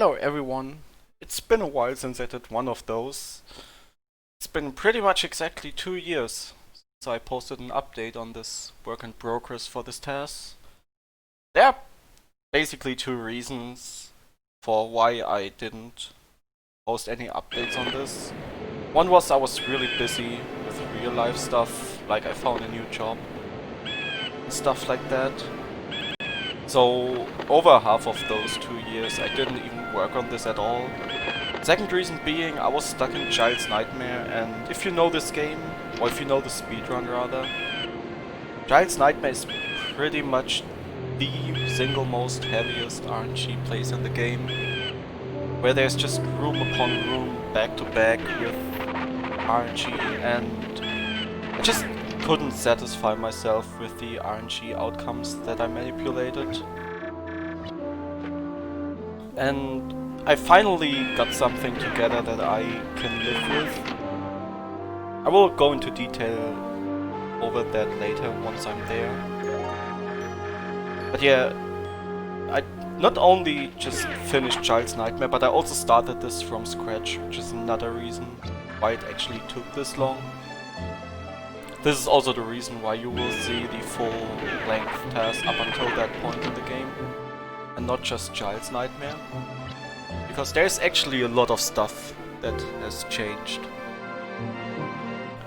Hello everyone. It's been a while since I did one of those. It's been pretty much exactly 2 years since I posted an update on this work in progress for this TAS. There are basically two reasons for why I didn't post any updates on this. One was I was really busy with real life stuff, like I found a new job and stuff like that. So over half of those 2 years I didn't even work on this at all. Second reason being I was stuck in GILES Nightmare, and if you know this game, or if you know the speedrun rather, GILES Nightmare is pretty much the single most heaviest RNG place in the game, where there's just room upon room back to back with RNG, and I just couldn't satisfy myself with the RNG outcomes that I manipulated. And I finally got something together that I can live with. I will go into detail over that later once I'm there. But yeah, I not only just finished GILES Nightmare, but I also started this from scratch, which is another reason why it actually took this long. This is also the reason why you will see the full-length TAS up until that point in the game, and not just GILES Nightmare, because there's actually a lot of stuff that has changed.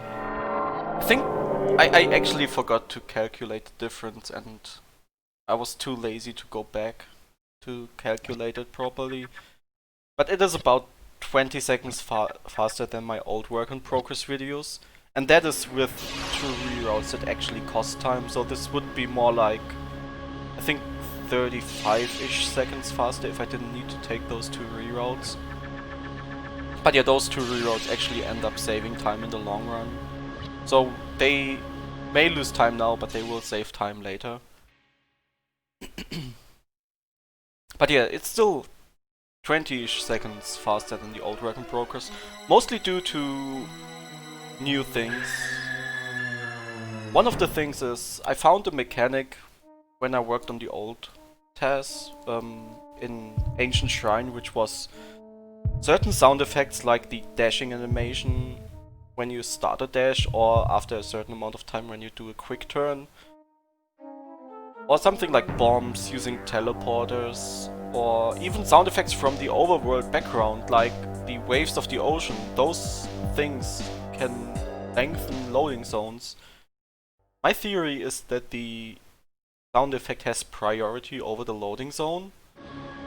I think I actually forgot to calculate the difference, and I was too lazy to go back to calculate it properly, but it is about 20 seconds faster than my old work in progress videos. And that is with 2 reroutes that actually cost time, so this would be more like, I think, 35-ish seconds faster if I didn't need to take those 2 reroutes. But yeah, those 2 reroutes actually end up saving time in the long run. So they may lose time now, but they will save time later. But yeah, it's still 20-ish seconds faster than the old work in progress, mostly due to new things. One of the things is I found a mechanic when I worked on the old TAS in Ancient Shrine, which was certain sound effects like the dashing animation when you start a dash, or after a certain amount of time when you do a quick turn, or something like bombs using teleporters, or even sound effects from the overworld background like the waves of the ocean. Those things can lengthen loading zones. My theory is that the sound effect has priority over the loading zone,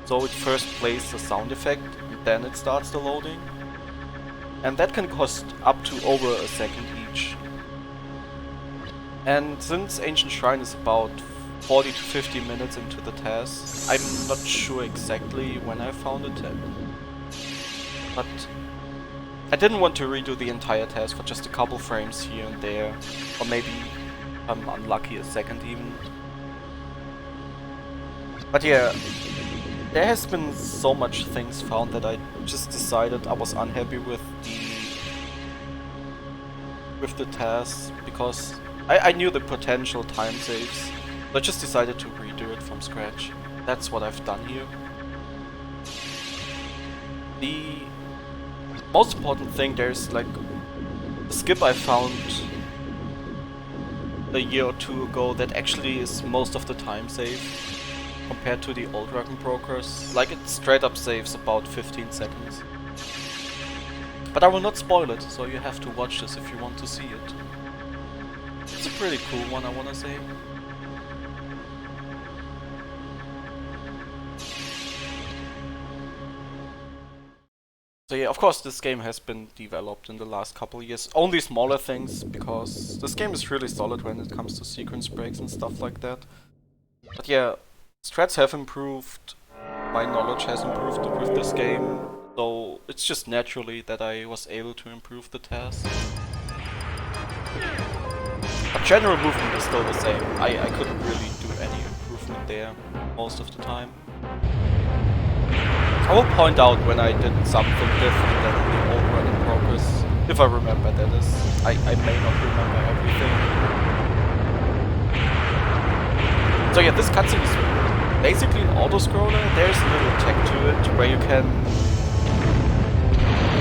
so it first plays the sound effect and then it starts the loading, and that can cost up to over a second each. And since Ancient Shrine is about 40 to 50 minutes into the TAS, I'm not sure exactly when I found it, but I didn't want to redo the entire TAS for just a couple frames here and there, or maybe I'm unlucky a second even. But yeah, there has been so much things found that I just decided I was unhappy with the TAS, because I knew the potential time saves, so I just decided to redo it from scratch. That's what I've done here. The most important thing, there's like a skip I found a year or 2 ago that actually is most of the time save compared to the old work in progress. Like, it straight up saves about 15 seconds. But I will not spoil it, so you have to watch this if you want to see it. It's a pretty cool one, I wanna say. So yeah, of course this game has been developed in the last couple of years. Only smaller things, because this game is really solid when it comes to sequence breaks and stuff like that. But yeah, strats have improved, my knowledge has improved with this game, so it's just naturally that I was able to improve the TAS. But general movement is still the same. I couldn't really do any improvement there most of the time. I will point out when I did something different than the old work in progress, if I remember, that is. I may not remember everything. So yeah, this cutscene is basically an auto-scroller. There's a little tech to it where you can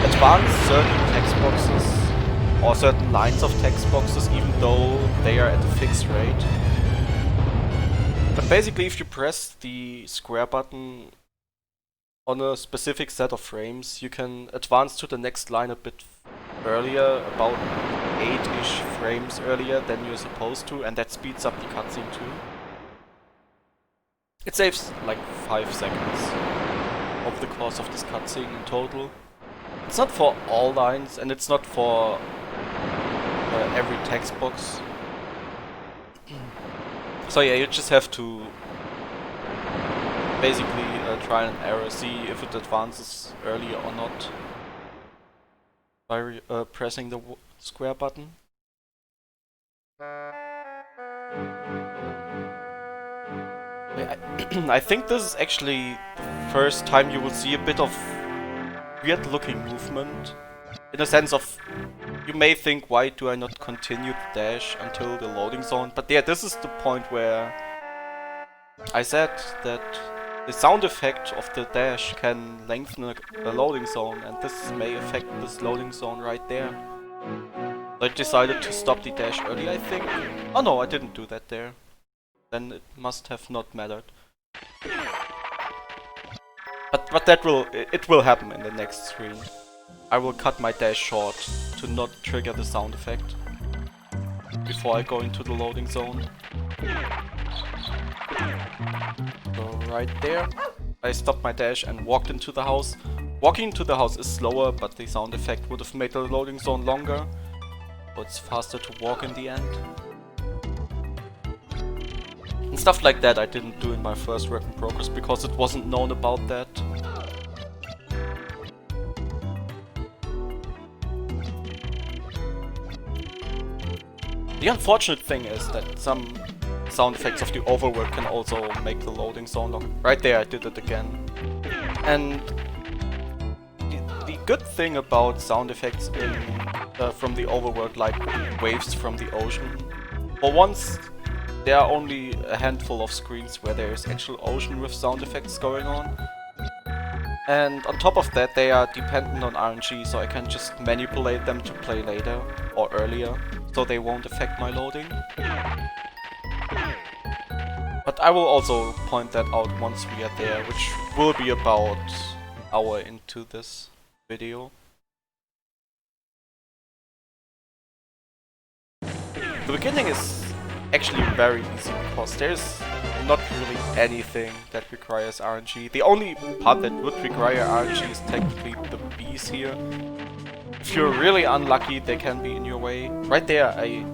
advance certain text boxes or certain lines of text boxes even though they are at a fixed rate. But basically if you press the square button on a specific set of frames, you can advance to the next line a bit earlier, about 8-ish frames earlier than you're supposed to, and that speeds up the cutscene too. It saves like 5 seconds over the course of this cutscene in total. It's not for all lines, and it's not for every text box. So yeah, you just have to basically try and error, see if it advances earlier or not by pressing the square button. I think this is actually the first time you will see a bit of weird looking movement. In a sense of, you may think, why do I not continue the dash until the loading zone? But yeah, this is the point where I said that the sound effect of the dash can lengthen a loading zone, and this may affect this loading zone right there. I decided to stop the dash early, I think. Oh no, I didn't do that there. Then it must have not mattered. But that will happen in the next screen. I will cut my dash short to not trigger the sound effect before I go into the loading zone. So right there, I stopped my dash and walked into the house. Walking into the house is slower, but the sound effect would have made the loading zone longer. So it's faster to walk in the end. And stuff like that I didn't do in my first work in progress because it wasn't known about that. The unfortunate thing is that some sound effects of the overwork can also make the loading zone longer. Right there I did it again. And the good thing about sound effects from the overwork, like waves from the ocean, for once there are only a handful of screens where there is actual ocean with sound effects going on. And on top of that, they are dependent on RNG, so I can just manipulate them to play later or earlier, so they won't affect my loading. But I will also point that out once we are there, which will be about an hour into this video. The beginning is actually very easy because there's not really anything that requires RNG. The only part that would require RNG is technically the bees here. If you're really unlucky, they can be in your way. Right there I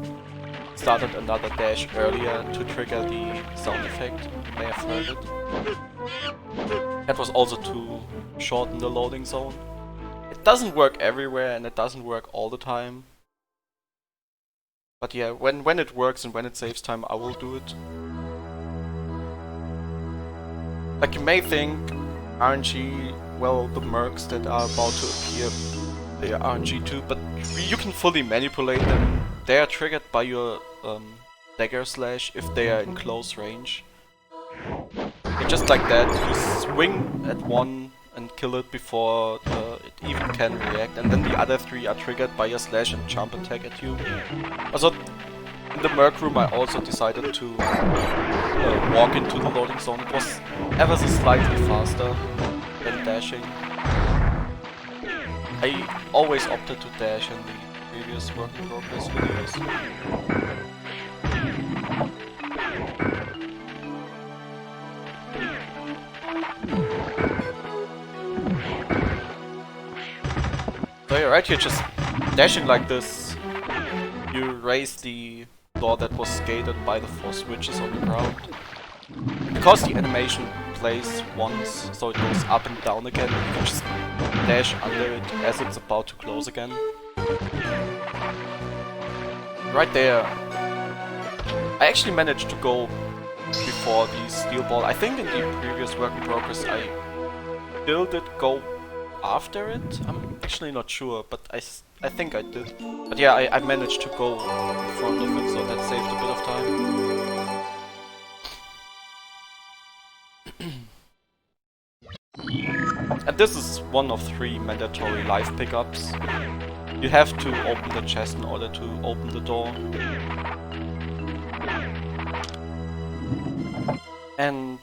started another dash earlier to trigger the sound effect. You may have heard it. That was also to shorten the loading zone. It doesn't work everywhere and it doesn't work all the time. But yeah, when it works and when it saves time, I will do it. Like, you may think RNG, well, the mercs that are about to appear, they are RNG too, but you can fully manipulate them. They are triggered by your dagger slash if they are in close range. And just like that, you swing at one and kill it before it even can react, and then the other three are triggered by your slash and jump attack at you. Also, in the merc room I also decided to walk into the loading zone. It was ever so slightly faster than dashing. I always opted to dash in the previous work in progress videos. So yeah, right here, just dashing like this, you raise the door that was skated by the 4 switches on the ground. Because the animation plays once, so it goes up and down again, you can just dash under it as it's about to close again. Right there, I actually managed to go before the steel ball. I think in the previous work in progress I still did go after it. I'm actually not sure, but I think I did. But yeah, I managed to go in front of it, so that saved a bit of time. this is one of 3 mandatory life pickups. You have to open the chest in order to open the door. And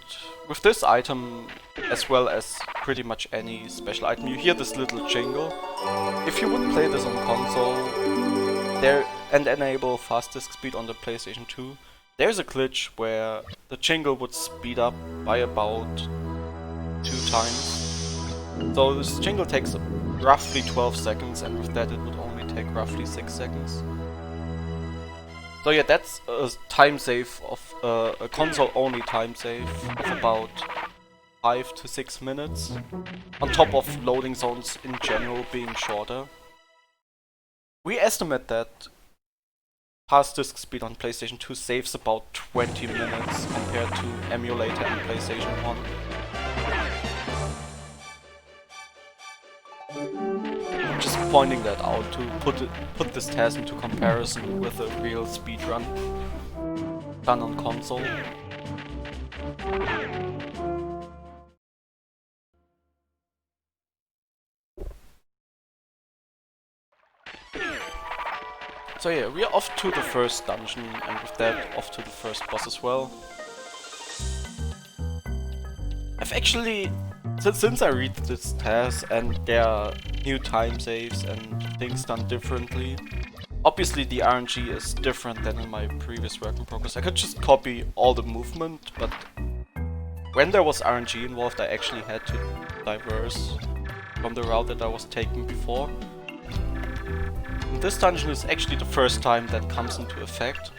with this item, as well as pretty much any special item, you hear this little jingle. If you would play this on console and enable fast disk speed on the PlayStation 2, there's a glitch where the jingle would speed up by about 2 times. So this jingle takes roughly 12 seconds, and with that it would only take roughly 6 seconds. So yeah, that's a time save of a console-only time save of about 5 to 6 minutes, on top of loading zones in general being shorter. We estimate that fast disk speed on PlayStation 2 saves about 20 minutes compared to emulator and PlayStation 1. Just pointing that out to put this task into comparison with a real speedrun done on console. So yeah, we are off to the first dungeon, and with that off to the first boss as well. I've actually, since I read this task and there are new time saves and things done differently, obviously the RNG is different than in my previous work in progress. I could just copy all the movement, but when there was RNG involved, I actually had to diverse from the route that I was taking before. And this dungeon is actually the first time that comes into effect.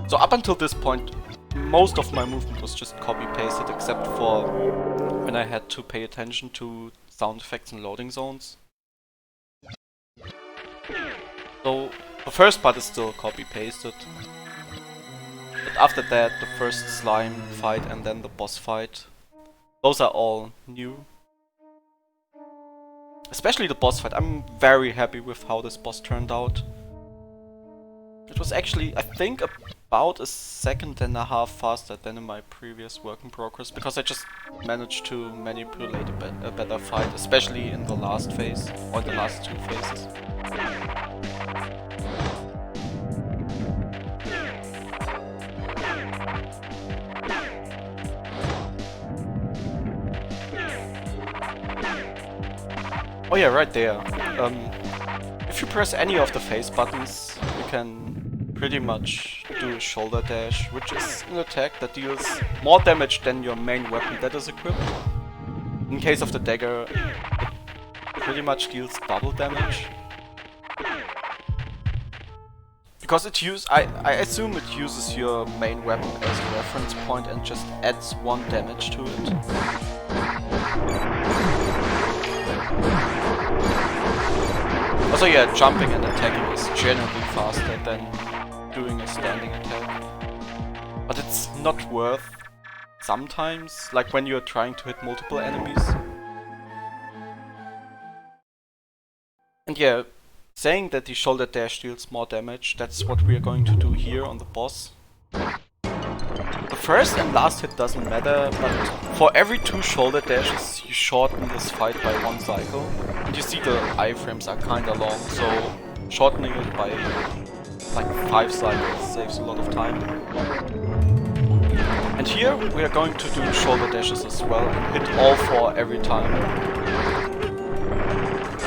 So up until this point, most of my movement was just copy-pasted, except for when I had to pay attention to sound effects and loading zones. So the first part is still copy-pasted. But after that, the first slime fight and then the boss fight, those are all new. Especially the boss fight. I'm very happy with how this boss turned out. It was actually, I think, about a second and a half faster than in my previous work in progress, because I just managed to manipulate a better fight, especially in the last phase, or the last 2 phases. Oh yeah, right there. If you press any of the face buttons, you can pretty much do a shoulder dash, which is an attack that deals more damage than your main weapon that is equipped. In case of the dagger, it pretty much deals double damage. Because I assume it uses your main weapon as a reference point and just adds 1 damage to it. Also yeah, jumping and attacking is generally faster than doing a standing attack. But it's not worth sometimes, like when you're trying to hit multiple enemies. And yeah, saying that the shoulder dash deals more damage, that's what we are going to do here on the boss. The first and last hit doesn't matter, but for every 2 shoulder dashes you shorten this fight by 1 cycle. And you see the iframes are kinda long, so shortening it by like 5 cycles saves a lot of time. And here we are going to do shoulder dashes as well and hit all 4 every time.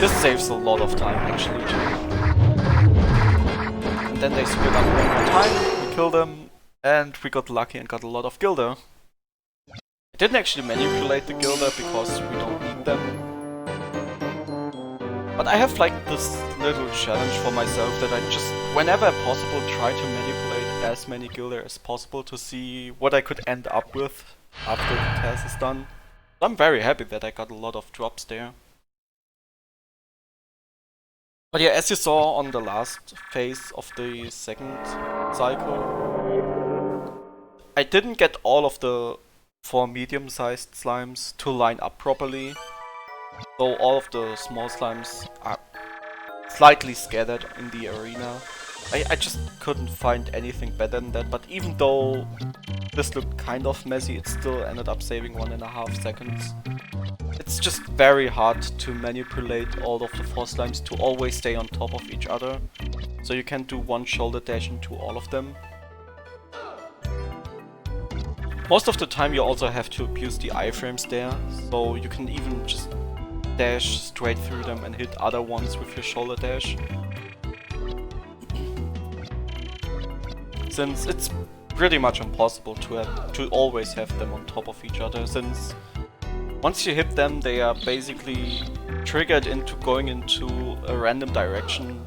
This saves a lot of time actually too. And then they split up 1 more time, we kill them, and we got lucky and got a lot of gilder. I didn't actually manipulate the gilder because we don't need them. But I have like this little challenge for myself that I just, whenever possible, try to manipulate as many gilder as possible to see what I could end up with after the task is done. I'm very happy that I got a lot of drops there. But yeah, as you saw on the last phase of the second cycle, I didn't get all of the 4 medium-sized slimes to line up properly. So all of the small slimes are slightly scattered in the arena. I just couldn't find anything better than that, but even though this looked kind of messy, it still ended up saving 1.5 seconds. it's just very hard to manipulate all of the 4 slimes to always stay on top of each other. So you can do one shoulder dash into all of them. Most of the time you also have to abuse the iframes there, so you can even just dash straight through them and hit other ones with your shoulder dash. Since it's pretty much impossible to always have them on top of each other, since once you hit them they are basically triggered into going into a random direction.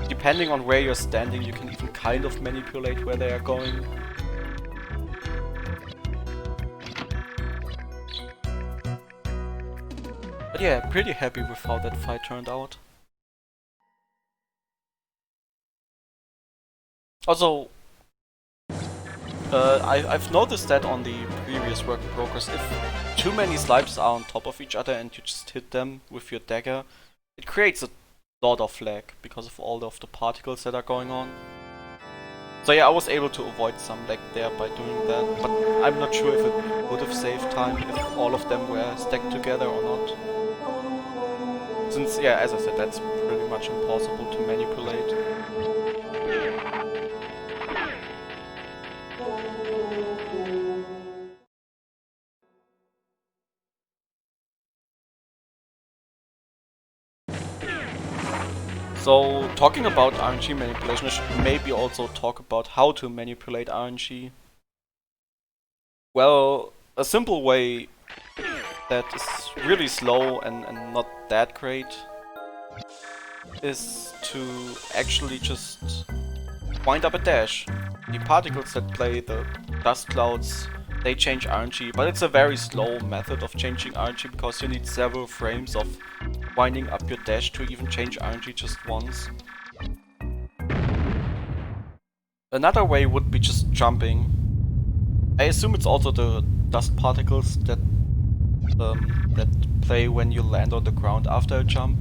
Depending on where you're standing, you can even kind of manipulate where they are going. But yeah, pretty happy with how that fight turned out. Also, I've noticed that on the previous work in progress, if too many slimes are on top of each other and you just hit them with your dagger, it creates a lot of lag because of all of the particles that are going on. So yeah, I was able to avoid some lag there by doing that, but I'm not sure if it would have saved time if all of them were stacked together or not. Since, yeah, as I said, that's pretty much impossible to manipulate. So, talking about RNG manipulation, I should maybe also talk about how to manipulate RNG. Well, a simple way that is really slow and not that great is to actually just wind up a dash. The particles that play the dust clouds, they change RNG, but it's a very slow method of changing RNG because you need several frames of winding up your dash to even change RNG just once. Another way would be just jumping. I assume it's also the dust particles that play when you land on the ground after a jump.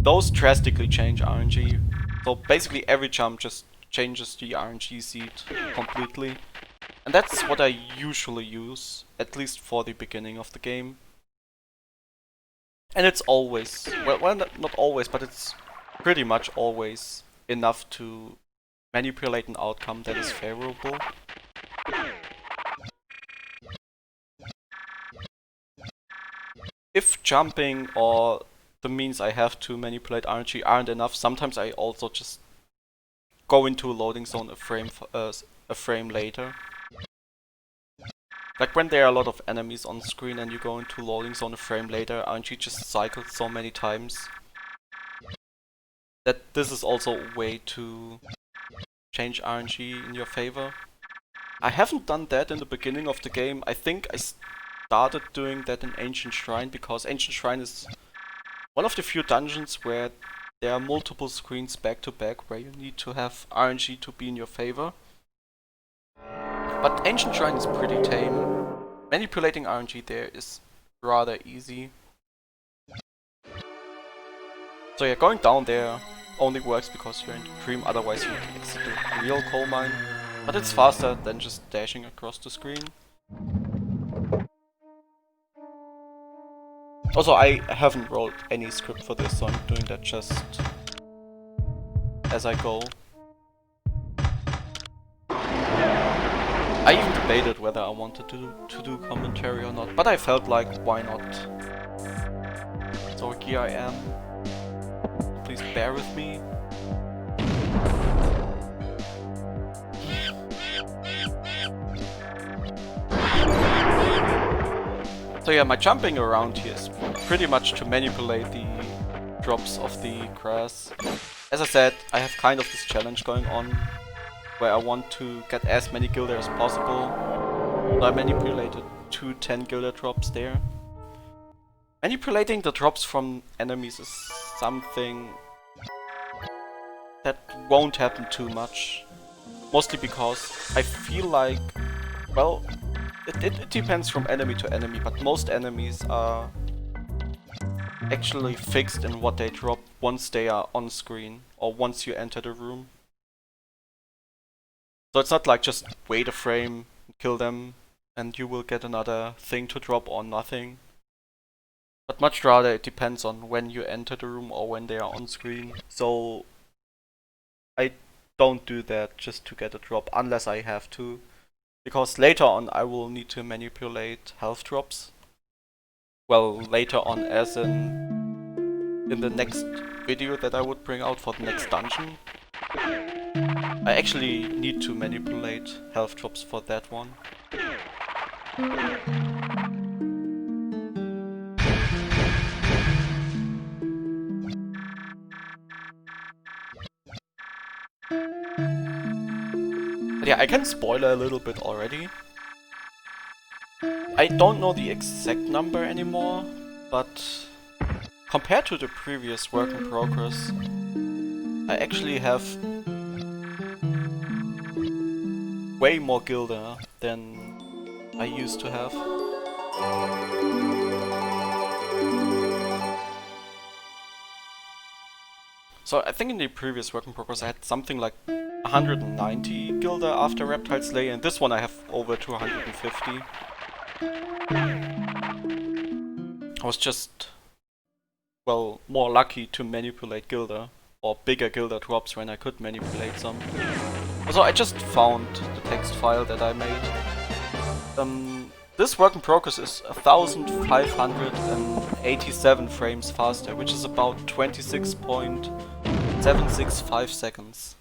Those drastically change RNG. So basically every jump just changes the RNG seed completely. And that's what I usually use, at least for the beginning of the game. And it's always, well not always, but it's pretty much always enough to manipulate an outcome that is favorable. If jumping or the means I have to manipulate RNG aren't enough, sometimes I also just go into a loading zone a frame later. Like when there are a lot of enemies on screen and you go into loading zone a frame later, RNG just cycles so many times that this is also a way to change RNG in your favor. I haven't done that in the beginning of the game. I think I started doing that in Ancient Shrine because Ancient Shrine is one of the few dungeons where there are multiple screens back to back where you need to have RNG to be in your favor. But Ancient Shrine is pretty tame. Manipulating RNG there is rather easy. So yeah, going down there only works because you're in the dream, otherwise you exit the real coal mine. But it's faster than just dashing across the screen. Also, I haven't rolled any script for this, so I'm doing that just as I go. I even debated whether I wanted to do commentary or not, but I felt like, why not? So here I am. Please bear with me. So yeah, my jumping around here is pretty much to manipulate the drops of the grass. As I said, I have kind of this challenge going on where I want to get as many gilder as possible. So I manipulated 2 10 gilder drops there. Manipulating the drops from enemies is something that won't happen too much. Mostly because I feel like, well, it depends from enemy to enemy, but most enemies are actually fixed in what they drop once they are on screen or once you enter the room. So it's not like just wait a frame, kill them, and you will get another thing to drop or nothing. But much rather it depends on when you enter the room or when they are on screen. So I don't do that just to get a drop unless I have to. Because later on I will need to manipulate health drops. Well, later on as in the next video that I would bring out for the next dungeon. I actually need to manipulate health drops for that one. But yeah, I can spoiler a little bit already. I don't know the exact number anymore, but compared to the previous work in progress, I actually have way more Gilda than I used to have. So I think in the previous work in progress I had something like 190 Gilda after Reptile Slay, and this one I have over 250. I was just, well, more lucky to manipulate Gilda, or bigger Gilda drops when I could manipulate some. So I just found the text file that I made. This work in progress is 1587 frames faster, which is about 26.765 seconds.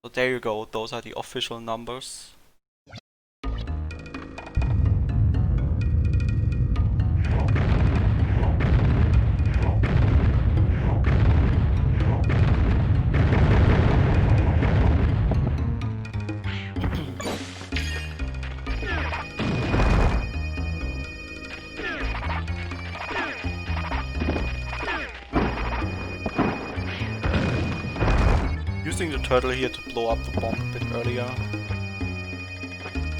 So there you go, those are the official numbers. Using the turtle here to blow up the bomb a bit earlier.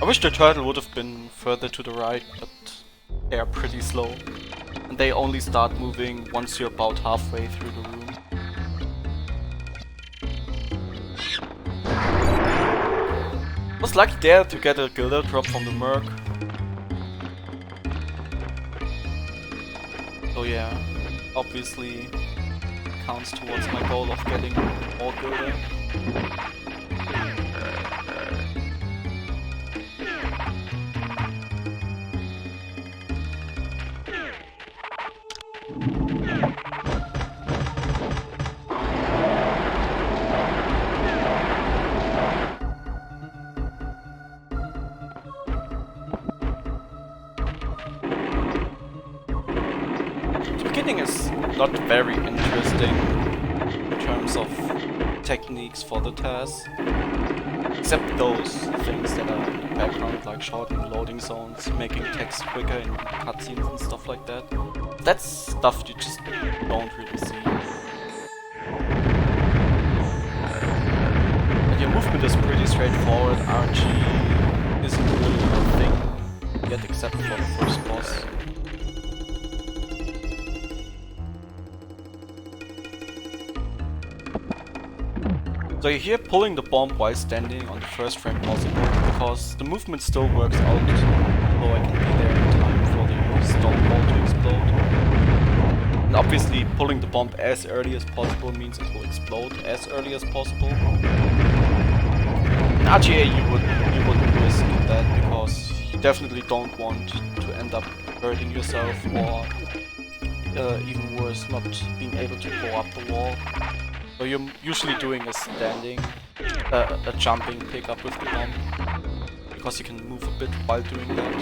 I wish the turtle would have been further to the right, but they are pretty slow. And they only start moving once you're about halfway through the room. Was lucky there to get a Gilda drop from the Merc. So yeah, obviously counts towards my goal of getting more Gilda. The beginning is not very interesting in terms of techniques for the TAS, except those things that are in the background, like shortening loading zones, making text quicker in cutscenes and stuff like that. That's stuff you just don't really see. And your movement is pretty straightforward. RNG isn't really a thing yet, except for the first boss. So you're here pulling the bomb while standing on the first frame possible, because the movement still works out, although I can be there in time for the stone ball to explode. And obviously pulling the bomb as early as possible means it will explode as early as possible. In RGA you wouldn't risk that, because you definitely don't want to end up hurting yourself, or even worse, not being able to blow up the wall. So you're usually doing a jumping pickup with the bomb, because you can move a bit while doing that.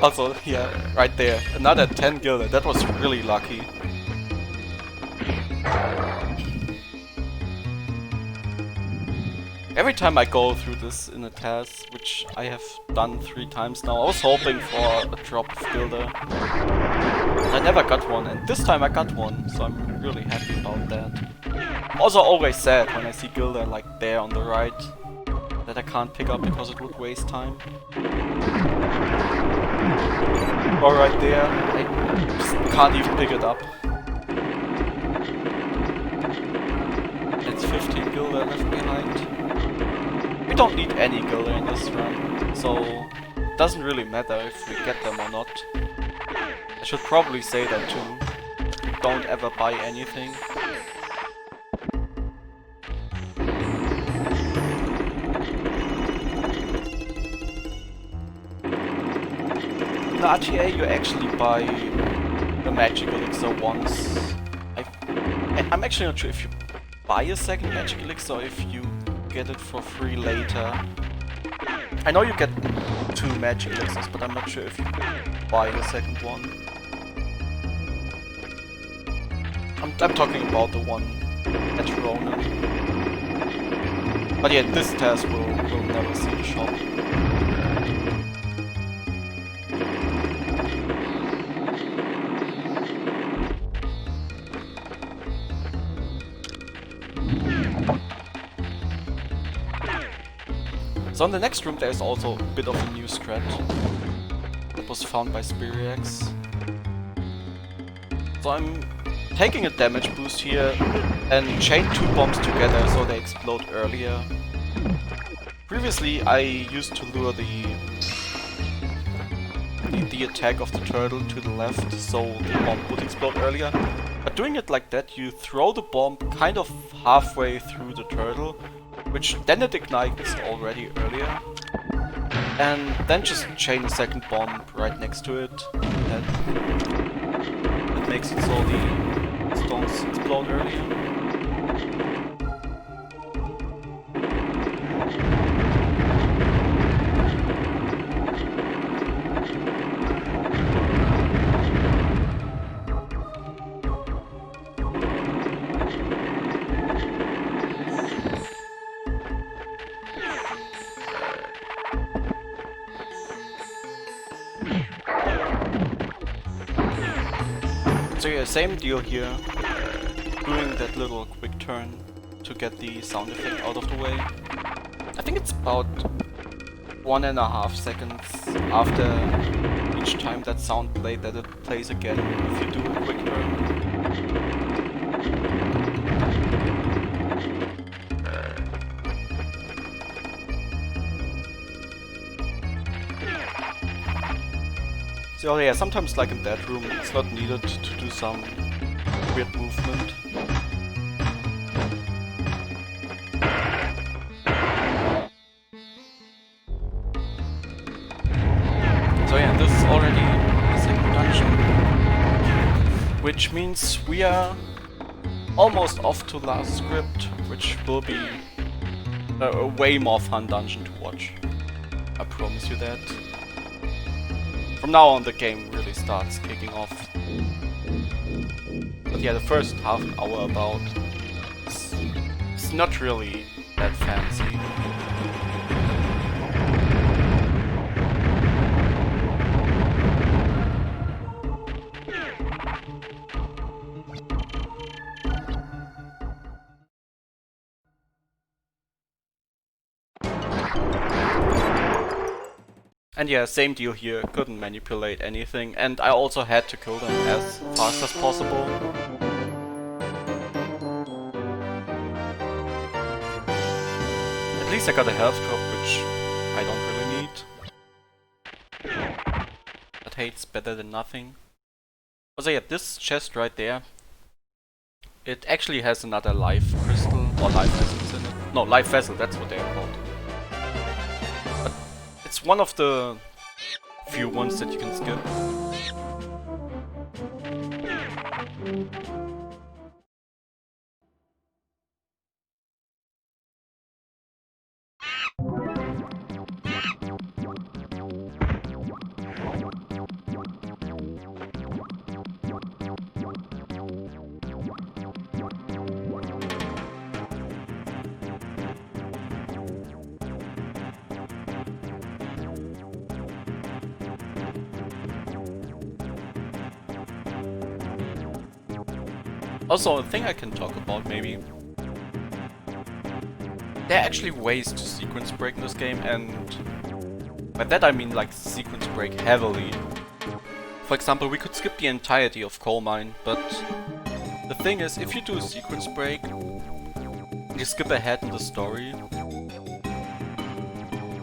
Also, yeah, right there, another 10 Gilda, that was really lucky. Every time I go through this in a TAS, which I have done 3 times now, I was hoping for a drop of Gilda. I never got one, and this time I got one, so I'm really happy about that. I'm also always sad when I see Gilda like there on the right, that I can't pick up because it would waste time. Or right there, Just can't even pick it up. It's 15 gilder left behind. We don't need any gilder in this run, so it doesn't really matter if we get them or not. I should probably say that too. Don't ever buy anything. In RTA you actually buy the magic elixir once. I'm actually not sure if you buy a second magic elixir or if you get it for free later. I know you get 2 magic elixirs, but I'm not sure if you buy the second one. I'm talking about the one at Ronan. But yeah, this TAS will never see the shop. So in the next room there is also a bit of a new strat that was found by Spiriax. So I'm taking a damage boost here and chain 2 bombs together so they explode earlier. Previously I used to lure the attack of the turtle to the left so the bomb would explode earlier. But doing it like that, you throw the bomb kind of halfway through the turtle, which then it ignites already earlier, and then just chain a second bomb right next to it. That makes it so the stones explode earlier. So yeah, same deal here, doing that little quick turn to get the sound effect out of the way. I think it's about 1.5 seconds after each time that sound played that it plays again if you do a quick turn. So yeah, sometimes like in that room it's not needed to do some weird movement. So yeah, this is already the second dungeon, which means we are almost off to last script, which will be a way more fun dungeon to watch. I promise you that. From now on the game really starts kicking off. But yeah, the first half an hour about it's not really that fancy. And yeah, same deal here, couldn't manipulate anything, and I also had to kill them as fast as possible. At least I got a health drop, which I don't really need. But hey, it's better than nothing. Also yeah, this chest right there, it actually has another life crystal, or life vessels in it. No, life vessel, that's what they are called. It's one of the few ones that you can skip. Also, a thing I can talk about maybe. There are actually ways to sequence break in this game, and by that I mean like sequence break heavily. For example, we could skip the entirety of Coal Mine, but the thing is, if you do a sequence break, you skip ahead in the story,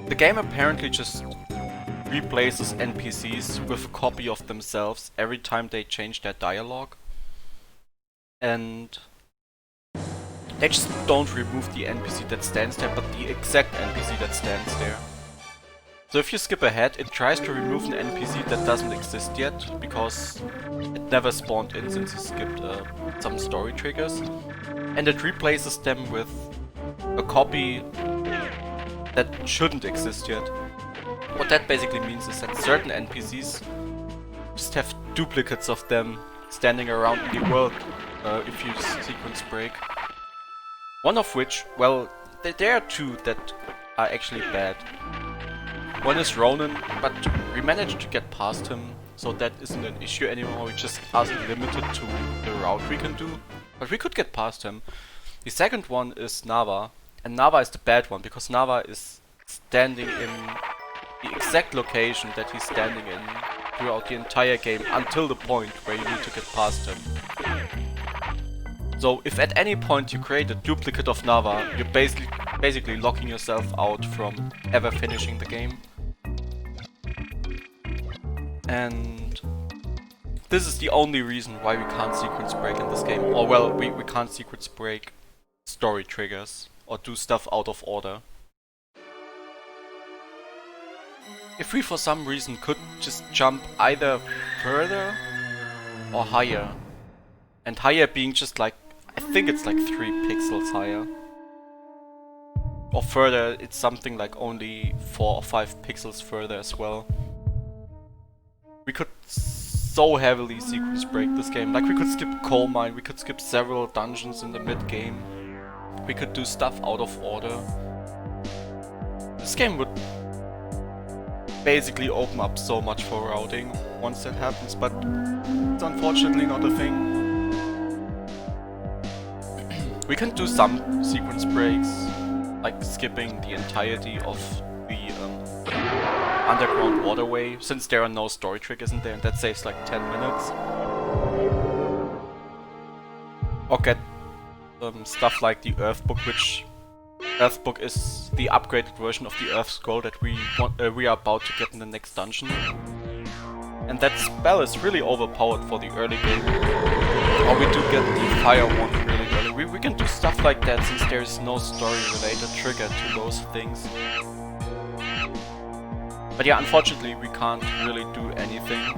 the game apparently just replaces NPCs with a copy of themselves every time they change their dialogue. And they just don't remove the NPC that stands there, but the exact NPC that stands there. So if you skip ahead, it tries to remove an NPC that doesn't exist yet, because it never spawned in since you skipped some story triggers. And it replaces them with a copy that shouldn't exist yet. What that basically means is that certain NPCs just have duplicates of them standing around in the world if you sequence break. One of which, well, there are two that are actually bad. One is Ronan, but we managed to get past him, so that isn't an issue anymore. We just aren't limited to the route we can do, but we could get past him. The second one is Nava, and Nava is the bad one, because Nava is standing in the exact location that he's standing in throughout the entire game until the point where you need to get past him. So if at any point you create a duplicate of Nava, you're basically locking yourself out from ever finishing the game. And this is the only reason why we can't sequence break in this game. Or well, we can't sequence break story triggers or do stuff out of order. If we for some reason could just jump either further or higher, and higher being just like, I think it's like 3 pixels higher, or further it's something like only 4 or 5 pixels further as well, we could so heavily sequence break this game. Like we could skip Coal Mine, we could skip several dungeons in the mid game, we could do stuff out of order. This game would basically open up so much for routing once that happens, but it's unfortunately not a thing. We can do some sequence breaks, like skipping the entirety of the underground waterway, since there are no story triggers in there, and that saves like 10 minutes. Or get stuff like the Earth Book, which Earth Book is the upgraded version of the Earth Scroll that we are about to get in the next dungeon. And that spell is really overpowered for the early game. Or we do get the Fire Wand really early. We can do stuff like that since there is no story related trigger to those things. But yeah, unfortunately we can't really do anything.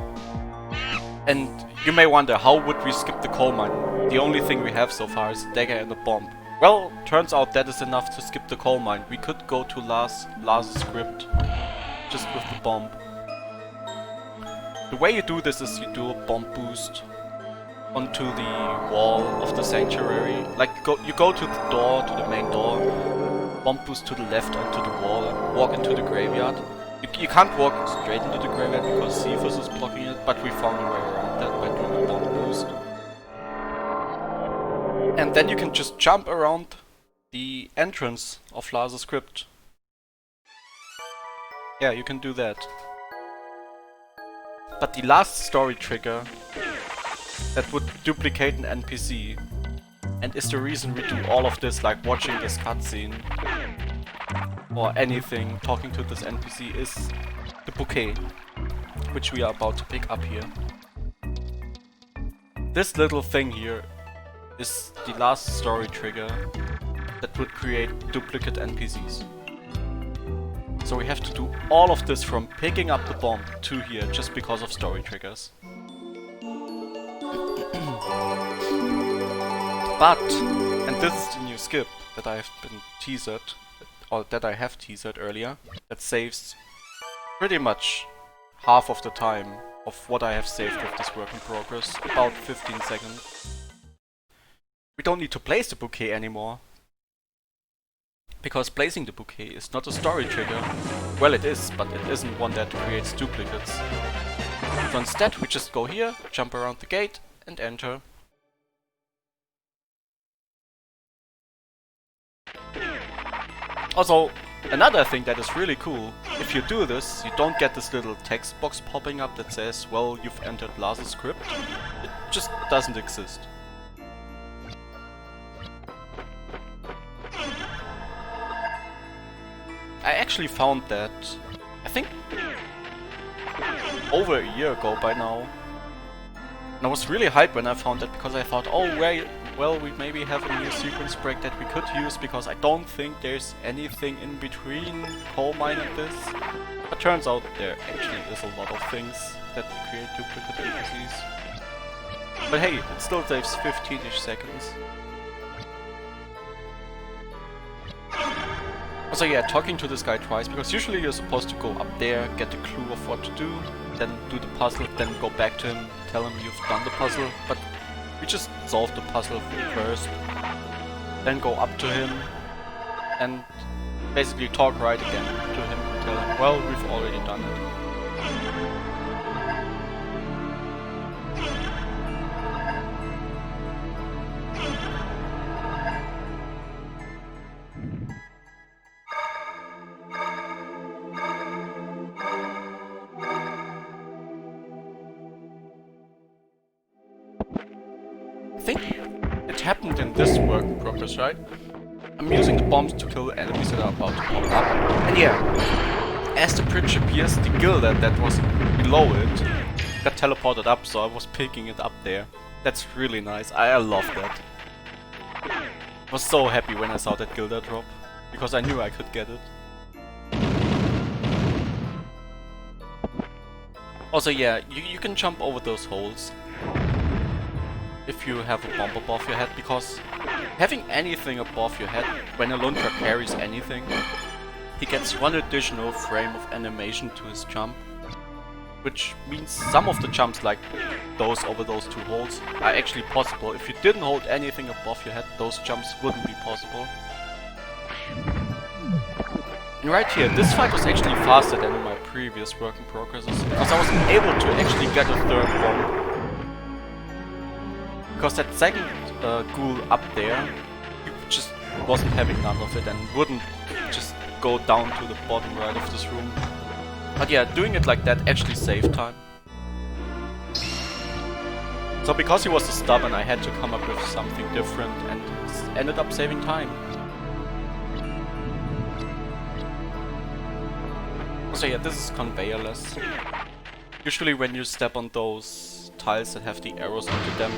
And you may wonder, how would we skip the Coal Mine? The only thing we have so far is a dagger and a bomb. Well, turns out that is enough to skip the Coal Mine. We could go to Lars' script just with the bomb. The way you do this is you do a bomb boost onto the wall of the sanctuary. Like you go to the door, to the main door, bomb boost to the left onto the wall, and walk into the graveyard. You can't walk straight into the graveyard because Cephas is blocking it, but we found a way around that by doing a bomb boost. And then you can just jump around the entrance of Lars' crypt. Yeah, you can do that. But the last story trigger that would duplicate an NPC, and is the reason we do all of this, like watching this cutscene or anything, talking to this NPC, is the bouquet, which we are about to pick up here. This little thing here is the last story trigger that would create duplicate NPCs. So we have to do all of this from picking up the bomb to here just because of story triggers. But, and this is the new skip that I have been teased, or that I have teased earlier, that saves pretty much half of the time of what I have saved with this work in progress, about 15 seconds. We don't need to place the bouquet anymore, because placing the bouquet is not a story trigger. Well, it is, but it isn't one that creates duplicates. So instead we just go here, jump around the gate and enter. Also, another thing that is really cool, if you do this, you don't get this little text box popping up that says, well, you've entered Lars's script. It just doesn't exist. I actually found that, I think, over a year ago by now. And I was really hyped when I found that, because I thought, oh well, we maybe have a new sequence break that we could use, because I don't think there's anything in between coal mine and this. But turns out there actually is a lot of things that create duplicate NPCs. But hey, it still saves 15-ish seconds. Also yeah, talking to this guy twice, because usually you're supposed to go up there, get a clue of what to do, then do the puzzle, then go back to him, tell him you've done the puzzle, but we just solved the puzzle first, then go up to him, and basically talk right again to him and tell him, well, we've already done it. I think it happened in this work in progress, right? I'm using the bombs to kill enemies that are about to pop up. And yeah, as the bridge appears, the gauntlet that was below it got teleported up, so I was picking it up there. That's really nice. I love that. I was so happy when I saw that gauntlet drop, because I knew I could get it. Also yeah, you can jump over those holes if you have a bomb above your head, because having anything above your head, when Alundra carries anything, he gets one additional frame of animation to his jump, which means some of the jumps like those over those two holes are actually possible. If you didn't hold anything above your head, those jumps wouldn't be possible. And right here, this fight was actually faster than in my previous work in progresses, because I was able to actually get a third bomb. Because that second ghoul up there, he just wasn't having none of it and wouldn't just go down to the bottom right of this room. But yeah, doing it like that actually saved time. So because he was so stubborn, I had to come up with something different, and it ended up saving time. So yeah, this is Conveyor-Less. Usually when you step on those tiles that have the arrows onto them,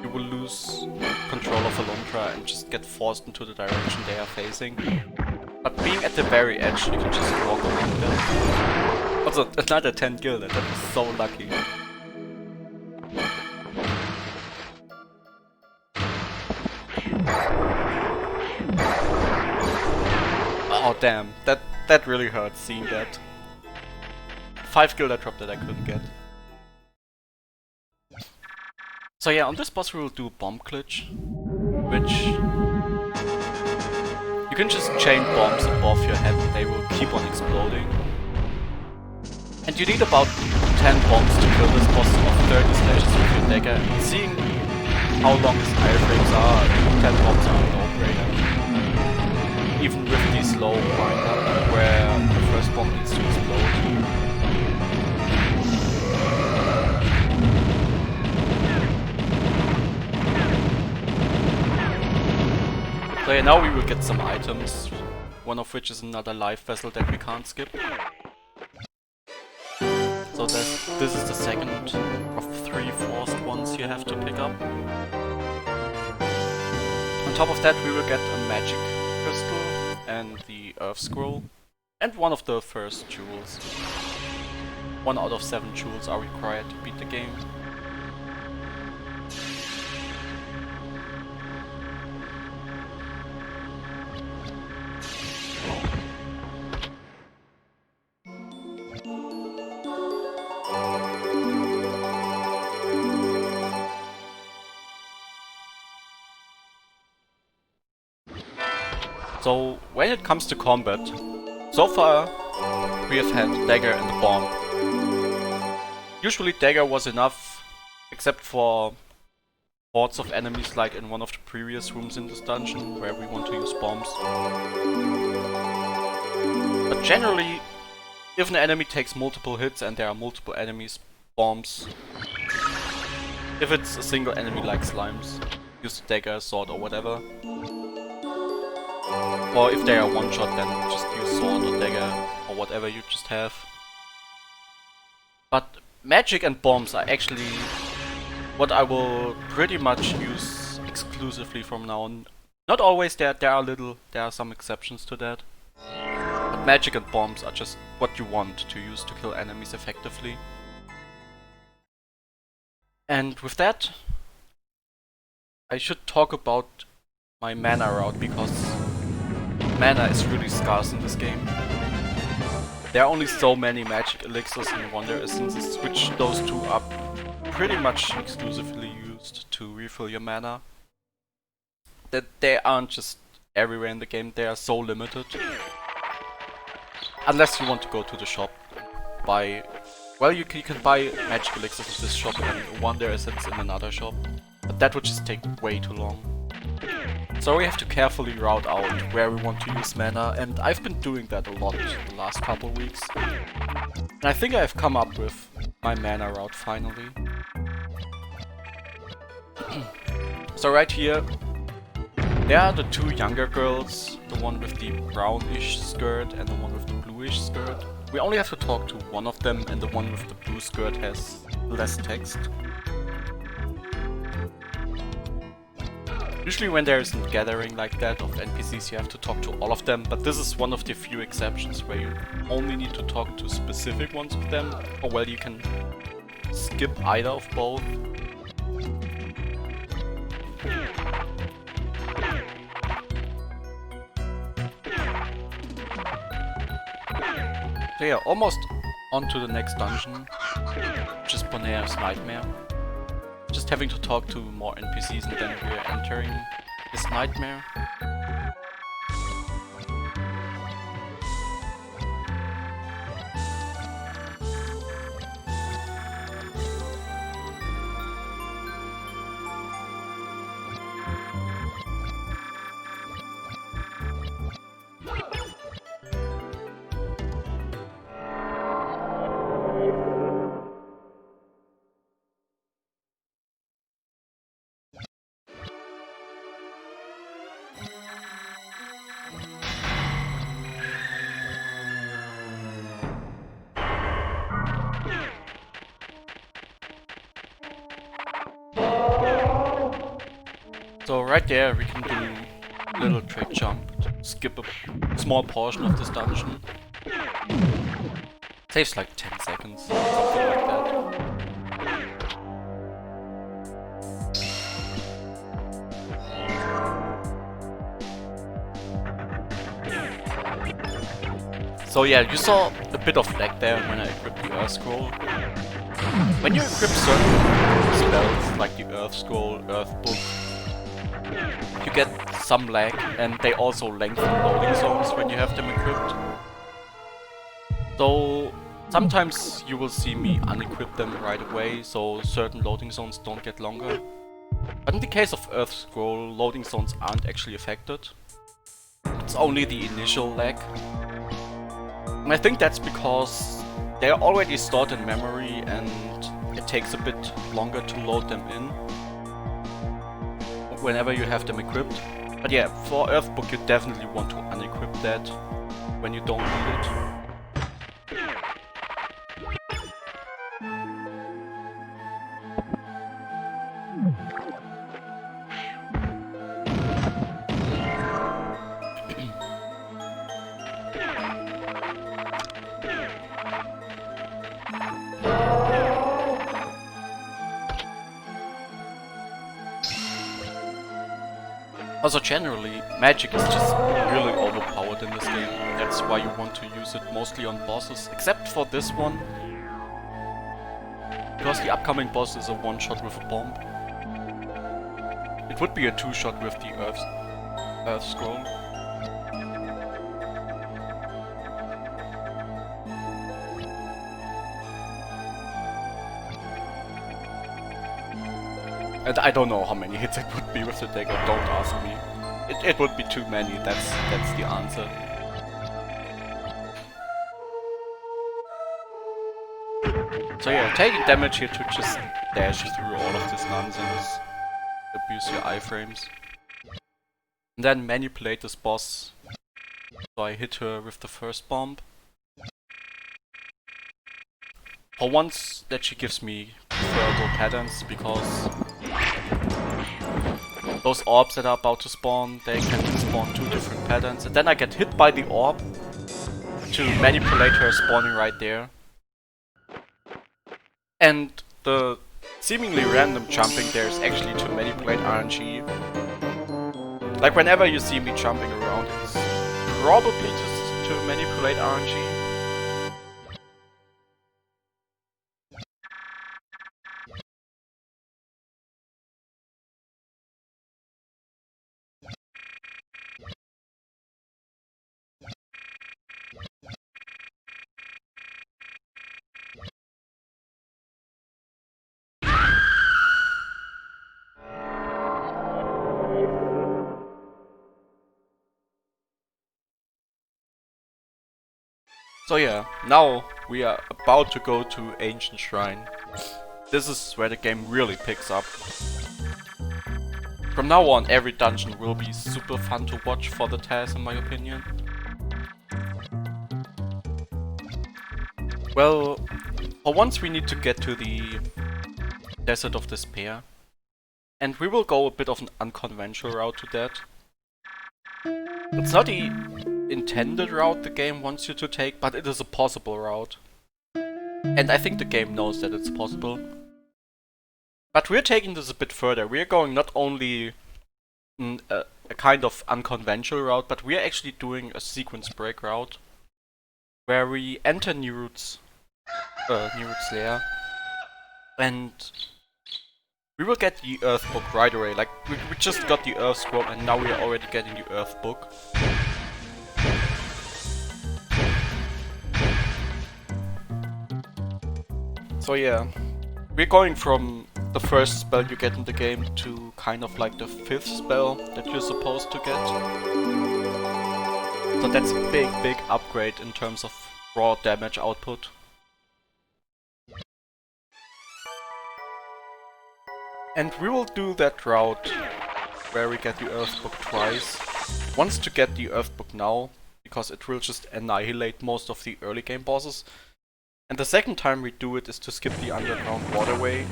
you will lose control of Alundra and just get forced into the direction they are facing. But being at the very edge, you can just walk along them. Also, another 10 gauntlet, that was so lucky. Oh damn, that really hurt seeing that. 5 gauntlet drop that I couldn't get. So yeah, on this boss we will do bomb glitch, which you can just chain bombs above your head and they will keep on exploding. And you need about 10 bombs to kill this boss of 30 slashes with your dagger. And seeing how long his iframes are, 10 bombs are a no-brainer. Even with these low wind-up where the first bomb needs to explode. So yeah, now we will get some items, one of which is another life vessel that we can't skip. So this is the second of 3 forced ones you have to pick up. On top of that we will get a magic crystal and the earth scroll and one of the first jewels. 1 out of 7 jewels are required to beat the game. So when it comes to combat, so far we have had dagger and the bomb. Usually dagger was enough, except for hordes of enemies like in one of the previous rooms in this dungeon, where we want to use bombs. But generally, if an enemy takes multiple hits and there are multiple enemies, bombs. If it's a single enemy like slimes, use dagger, sword or whatever. Or if they are one shot, then just use sword or dagger or whatever you just have. But magic and bombs are actually what I will pretty much use exclusively from now on. Not always, there are some exceptions to that. But magic and bombs are just what you want to use to kill enemies effectively. And with that, I should talk about my mana route, because mana is really scarce in this game. There are only so many magic elixirs and wonder essences, which those two are pretty much exclusively used to refill your mana. That they aren't just everywhere in the game, they are so limited. Unless you want to go to the shop, buy... Well, you can buy magic elixirs at this shop and wonder essence in another shop, but that would just take way too long. So we have to carefully route out where we want to use mana, and I've been doing that a lot the last couple weeks. And I think I've come up with my mana route finally. So right here, there are the two younger girls, the one with the brownish skirt and the one with the bluish skirt. We only have to talk to one of them, and the one with the blue skirt has less text. Usually when there isn't gathering like that of NPCs, you have to talk to all of them, but this is one of the few exceptions where you only need to talk to specific ones of them, or well, you can skip either of both. So yeah, almost on to the next dungeon, which is Bonair's Nightmare. Just having to talk to more NPCs and then we're entering this nightmare. So right there we can do a little trick jump to skip a small portion of this dungeon. Saves like 10 seconds, something like that. So yeah, you saw a bit of lag there when I equipped the Earth Scroll. When you equip certain spells like the Earth Scroll, Earth Book, you get some lag, and they also lengthen loading zones when you have them equipped. So sometimes you will see me unequip them right away, so certain loading zones don't get longer. But in the case of Earth Scroll, loading zones aren't actually affected. It's only the initial lag. And I think that's because they are already stored in memory and it takes a bit longer to load them in whenever you have them equipped. But yeah, for Earthbook you definitely want to unequip that when you don't need it. Also generally, magic is just really overpowered in this game. That's why you want to use it mostly on bosses, except for this one. Because the upcoming boss is a one-shot with a bomb. It would be a two-shot with the Earth Scroll. And I don't know how many hits it would be with the dagger, don't ask me. It would be too many, that's the answer. So yeah, taking damage here to just dash through all of this nonsense, abuse your iframes, and then manipulate this boss. So I hit her with the first bomb. For once that she gives me preferable patterns, because those orbs that are about to spawn, they can spawn 2 different patterns, and then I get hit by the orb to manipulate her spawning right there. And the seemingly random jumping there is actually to manipulate RNG. Like whenever you see me jumping around, it's probably just to manipulate RNG. So yeah, now we are about to go to Ancient Shrine. This is where the game really picks up. From now on, every dungeon will be super fun to watch for the TAS, in my opinion. Well, for once we need to get to the Desert of Despair. And we will go a bit of an unconventional route to that. It's not the intended route the game wants you to take, but it is a possible route. And I think the game knows that it's possible. But we're taking this a bit further. We're going not only a kind of unconventional route, but we're actually doing a sequence break route. Where we enter Nirud's lair. And we will get the Earth Book right away. Like, we just got the Earth Scroll and now we are already getting the Earth Book. So yeah, we're going from the first spell you get in the game to kind of like the 5th spell that you're supposed to get. So that's a big upgrade in terms of raw damage output. And we will do that route where we get the Earth Book twice. Once to get the Earth Book now, because it will just annihilate most of the early game bosses. And the second time we do it is to skip the underground waterway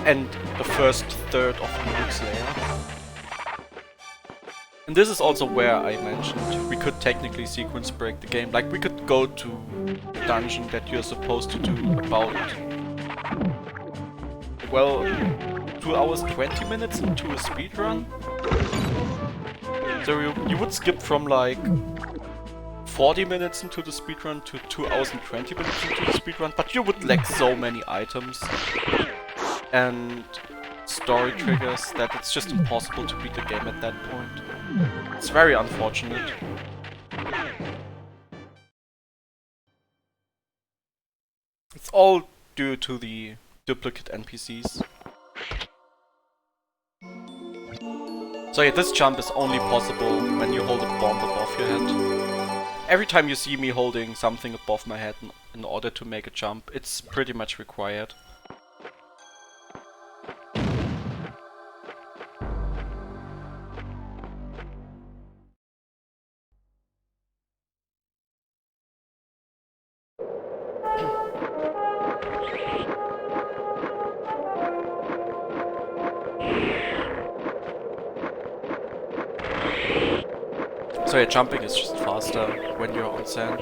and the first third of Nirud's lair. And this is also where I mentioned we could technically sequence break the game. Like, we could go to the dungeon that you're supposed to do about, well, 2 hours 20 minutes into a speedrun. So you would skip from like 40 minutes into the speedrun to 2 hours and 20 minutes into the speedrun, but you would lack so many items and story triggers that it's just impossible to beat the game at that point. It's very unfortunate. It's all due to the duplicate NPCs. So yeah, this jump is only possible when you hold a bomb above your head. Every time you see me holding something above my head in order to make a jump, it's pretty much required. So yeah, jumping is just faster when you're on sand.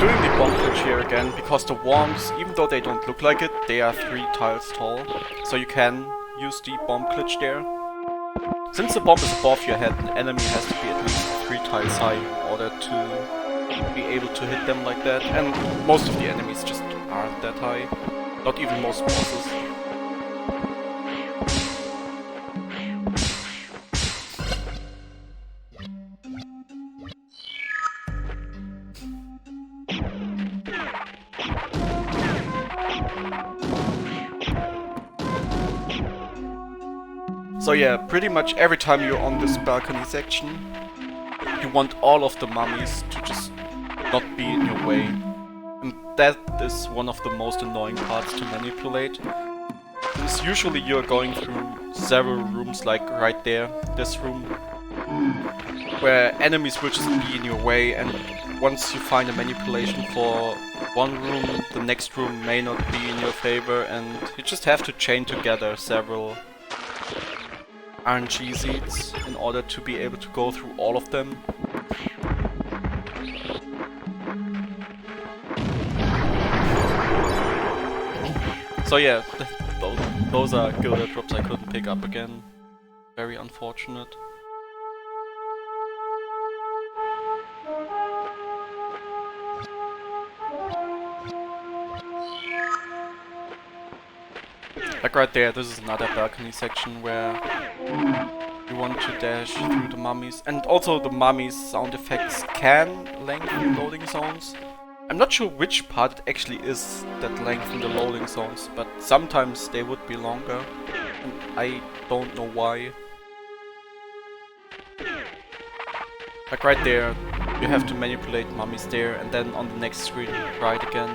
doing the bomb glitch here again, because the worms, even though they don't look like it, they are 3 tiles tall. So you can use the bomb glitch there. Since the bomb is above your head, the enemy has to be at least 3 tiles high in order to be able to hit them like that. And most of the enemies just aren't that high. Not even most bosses. So yeah, pretty much every time you're on this balcony section, you want all of the mummies to just not be in your way. And that is one of the most annoying parts to manipulate. Because usually you're going through several rooms, like right there, this room, where enemies will just be in your way, and once you find a manipulation for one room, the next room may not be in your favor, and you just have to chain together several RNG seeds in order to be able to go through all of them. So yeah, those are gilded drops I couldn't pick up again. Very unfortunate. Like right there, this is another balcony section where you want to dash through the mummies. And also the mummies' sound effects can lengthen loading zones. I'm not sure which part it actually is that lengthen the loading zones, but sometimes they would be longer. And I don't know why. Like right there, you have to manipulate mummies there, and then on the next screen, right again.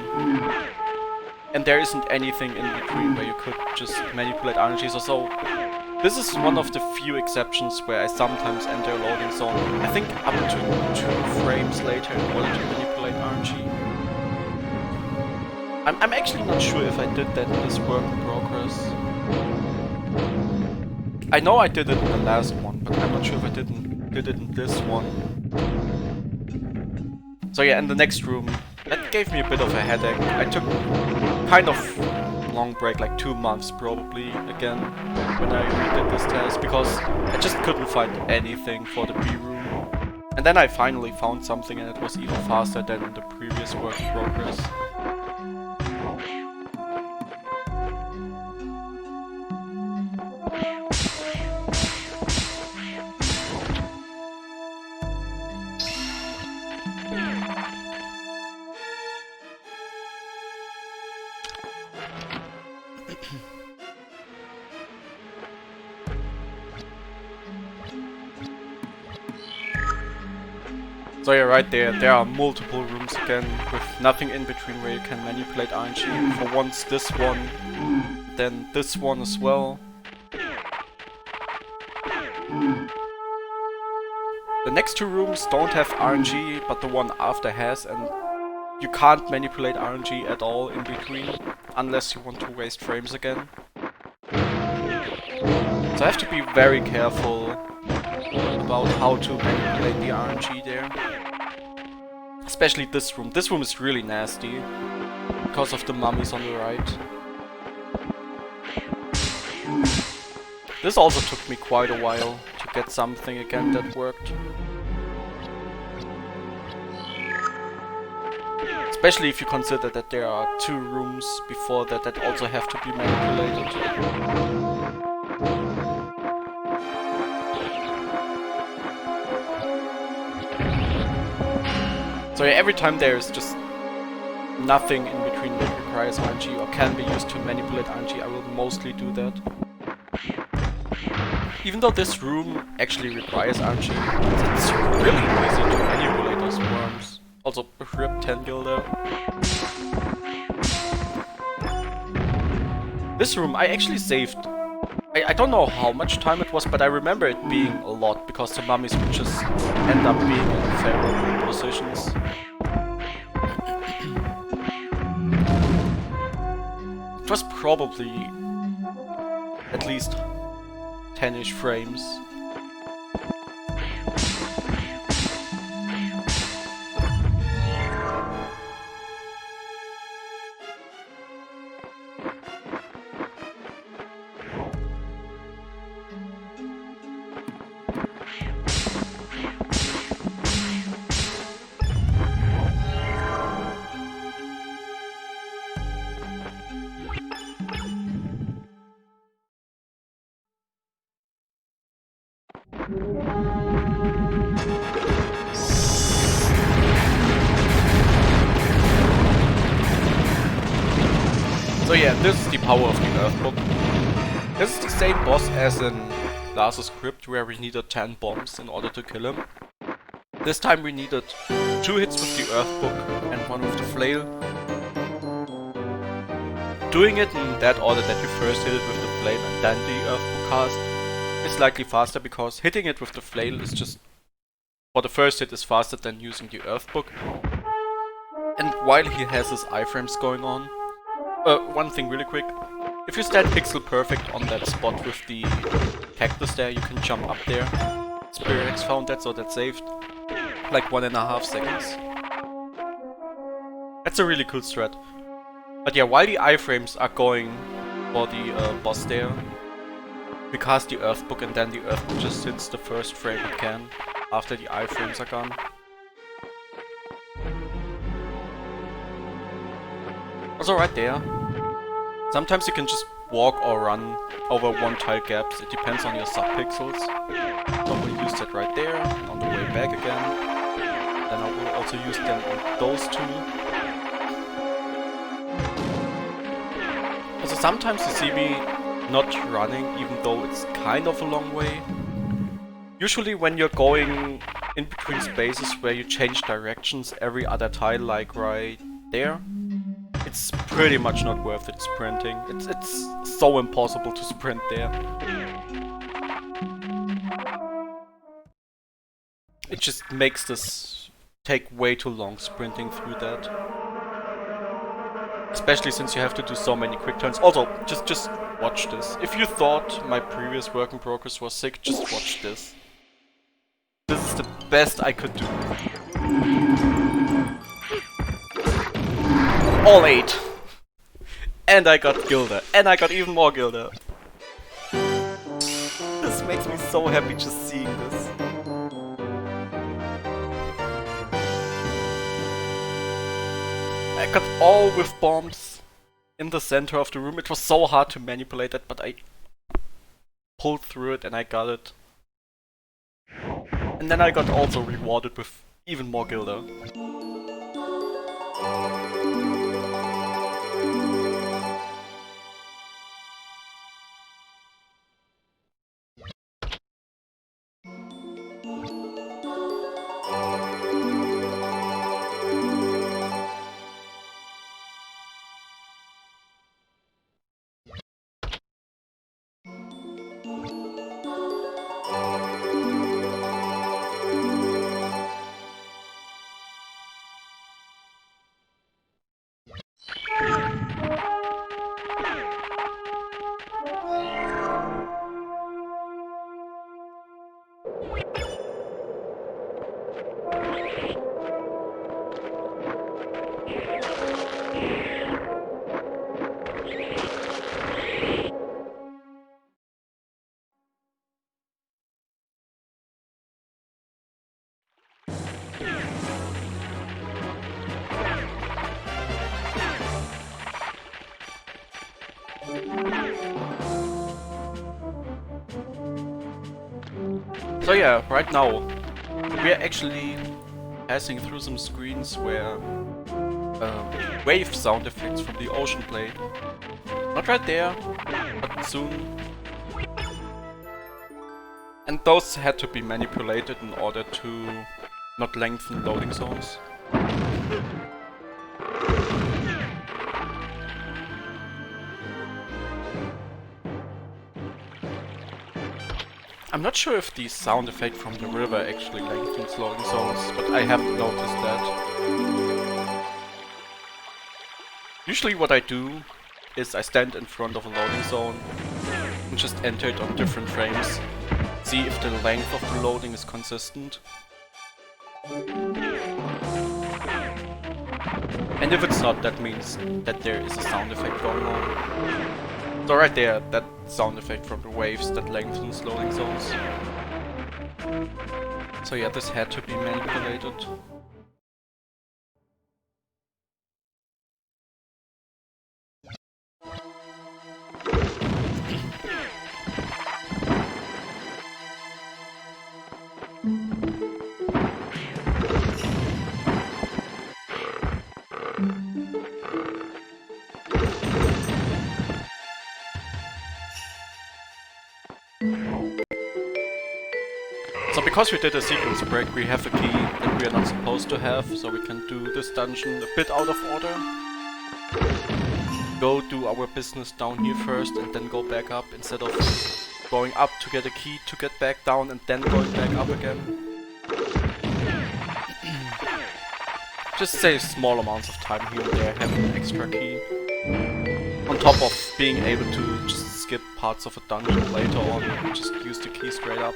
And there isn't anything in between where you could just manipulate RNGs or so. This is one of the few exceptions where I sometimes enter a loading zone, I think up to 2 frames later in order to manipulate RNG. I'm actually not sure if I did that in this work in progress. I know I did it in the last one, but I'm not sure if I did it in this one. So yeah, in the next room, that gave me a bit of a headache. I took kind of long break, like 2 months probably, again, when I redid this task, because I just couldn't find anything for the B room. And then I finally found something, and it was even faster than in the previous work in progress. So yeah, right there are multiple rooms again, with nothing in between where you can manipulate RNG. For once this one, then this one as well. The next 2 rooms don't have RNG, but the one after has, and you can't manipulate RNG at all in between, unless you want to waste frames again. So I have to be very careful about how to manipulate the RNG there. Especially this room. This room is really nasty because of the mummies on the right. This also took me quite a while to get something again that worked. Especially if you consider that there are 2 rooms before that also have to be manipulated. So yeah, every time there is just nothing in between that requires RNG or can be used to manipulate RNG, I will mostly do that. Even though this room actually requires RNG, it's really easy to manipulate those worms. Also, RIP 10 Gilder. This room I actually saved. I don't know how much time it was, but I remember it being a lot, because the mummies would just end up being in favorable positions. It was probably at least 10-ish frames. So yeah, this is the power of the Earth Book. This is the same boss as in Last Script, where we needed 10 bombs in order to kill him. This time we needed 2 hits with the Earth Book and 1 with the flail. Doing it in that order, that you first hit it with the flail and then the Earth Book cast, is slightly faster, because hitting it with the flail is just, for the first hit, is faster than using the Earth Book. And while he has his iframes going on, one thing really quick, if you stand pixel perfect on that spot with the cactus there, you can jump up there. Spirex found that, so that saved like 1.5 seconds. That's a really cool strat. But yeah, while the iframes are going for the boss there, we cast the Earth Book and then the Earth Book just hits the first frame it can after the iframes are gone. Also right there. Sometimes you can just walk or run over 1 tile gaps, it depends on your subpixels. So I will use that right there, on the way back again. Then I will also use them on those 2. Also sometimes you see me not running, even though it's kind of a long way. Usually when you're going in between spaces where you change directions every other tile, like right there, it's pretty much not worth it sprinting. It's so impossible to sprint there. It just makes this take way too long sprinting through that. Especially since you have to do so many quick turns. Also, just watch this. If you thought my previous work in progress was sick, just watch this. This is the best I could do. All 8! And I got Gilda. And I got even more Gilda. This makes me so happy just seeing this. I got all with bombs in the center of the room. It was so hard to manipulate that, but I pulled through it and I got it. And then I got also rewarded with even more Gilda. So yeah, right now we are actually passing through some screens where wave sound effects from the ocean played. Not right there, but soon. And those had to be manipulated in order to not lengthen loading zones. I'm not sure if the sound effect from the river actually lengthens loading zones, but I haven't noticed that. Usually what I do is I stand in front of a loading zone and just enter it on different frames, see if the length of the loading is consistent. And if it's not, that means that there is a sound effect going on. So right there, that sound effect from the waves that lengthens loading zones. So yeah, this had to be manipulated. because we did a sequence break, we have a key that we are not supposed to have, so we can do this dungeon a bit out of order. Go do our business down here first and then go back up, instead of going up to get a key to get back down and then going back up again. Just saves small amounts of time here and there having an extra key. On top of being able to just skip parts of a dungeon later on and just use the key straight up.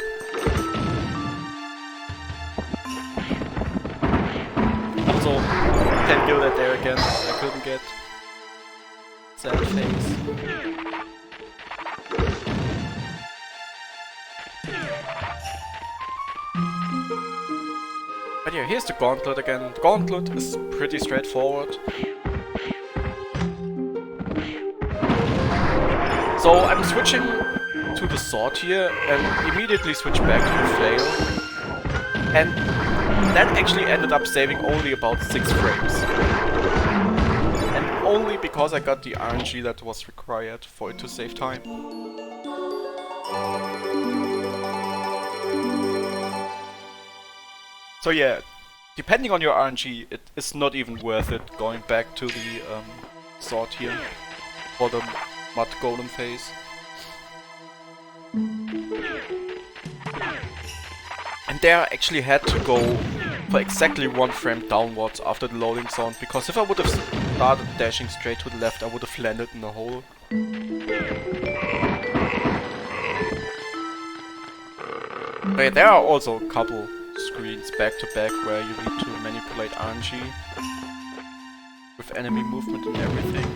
Also, 10 gilded there again, I couldn't get. Sad face. But yeah, here's the Gauntlet again. The Gauntlet is pretty straightforward. So I'm switching to the sword here and immediately switch back to the flail. And that actually ended up saving only about 6 frames. And only because I got the RNG that was required for it to save time. So yeah, depending on your RNG, it is not even worth it going back to the sword here for the mud golem phase. And there I actually had to go for exactly 1 frame downwards after the loading zone, because if I would have started dashing straight to the left, I would have landed in a hole. But there are also a couple screens back to back where you need to manipulate RNG with enemy movement and everything.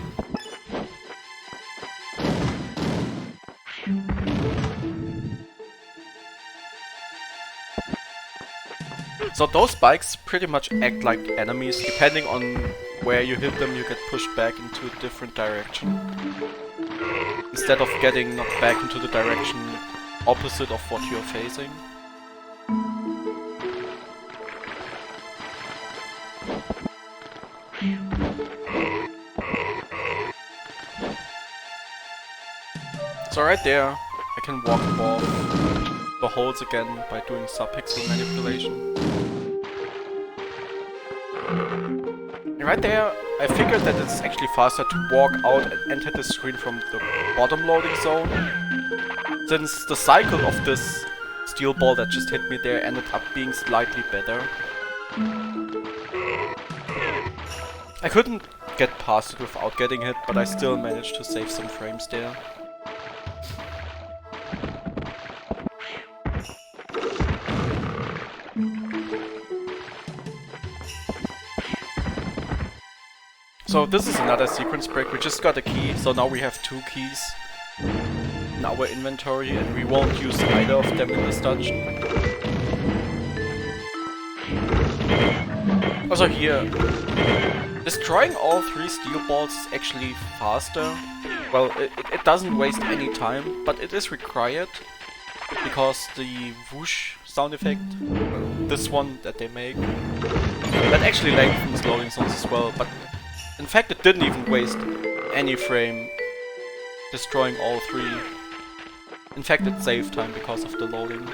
So those spikes pretty much act like enemies. Depending on where you hit them, you get pushed back into a different direction, instead of getting knocked back into the direction opposite of what you're facing. So right there, I can walk above the holes again by doing subpixel manipulation. And right there, I figured that it's actually faster to walk out and enter the screen from the bottom loading zone, since the cycle of this steel ball that just hit me there ended up being slightly better. I couldn't get past it without getting hit, but I still managed to save some frames there. So this is another sequence break. We just got a key, so now we have 2 keys in our inventory, and we won't use either of them in this dungeon. Also here, destroying all 3 steel balls is actually faster. Well, it doesn't waste any time, but it is required, because the whoosh sound effect, this one that they make, that actually lengthens loading zones as well, but in fact it didn't even waste any frame destroying all 3. In fact it saved time because of the loading.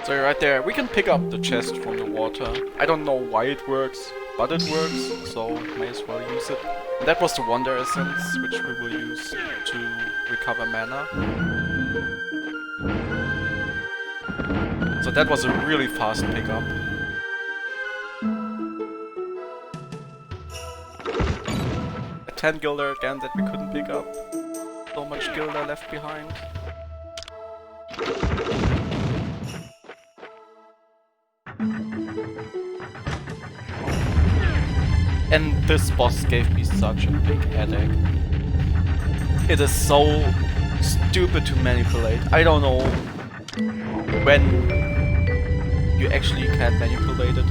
So right there, we can pick up the chest from the water. I don't know why it works, but it works, so may as well use it. And that was the Wonder Essence, which we will use to recover mana. So that was a really fast pickup. A 10 gilder again that we couldn't pick up. So much gilder left behind. And this boss gave me such a big headache. It is so stupid to manipulate. I don't know when you actually can manipulate it.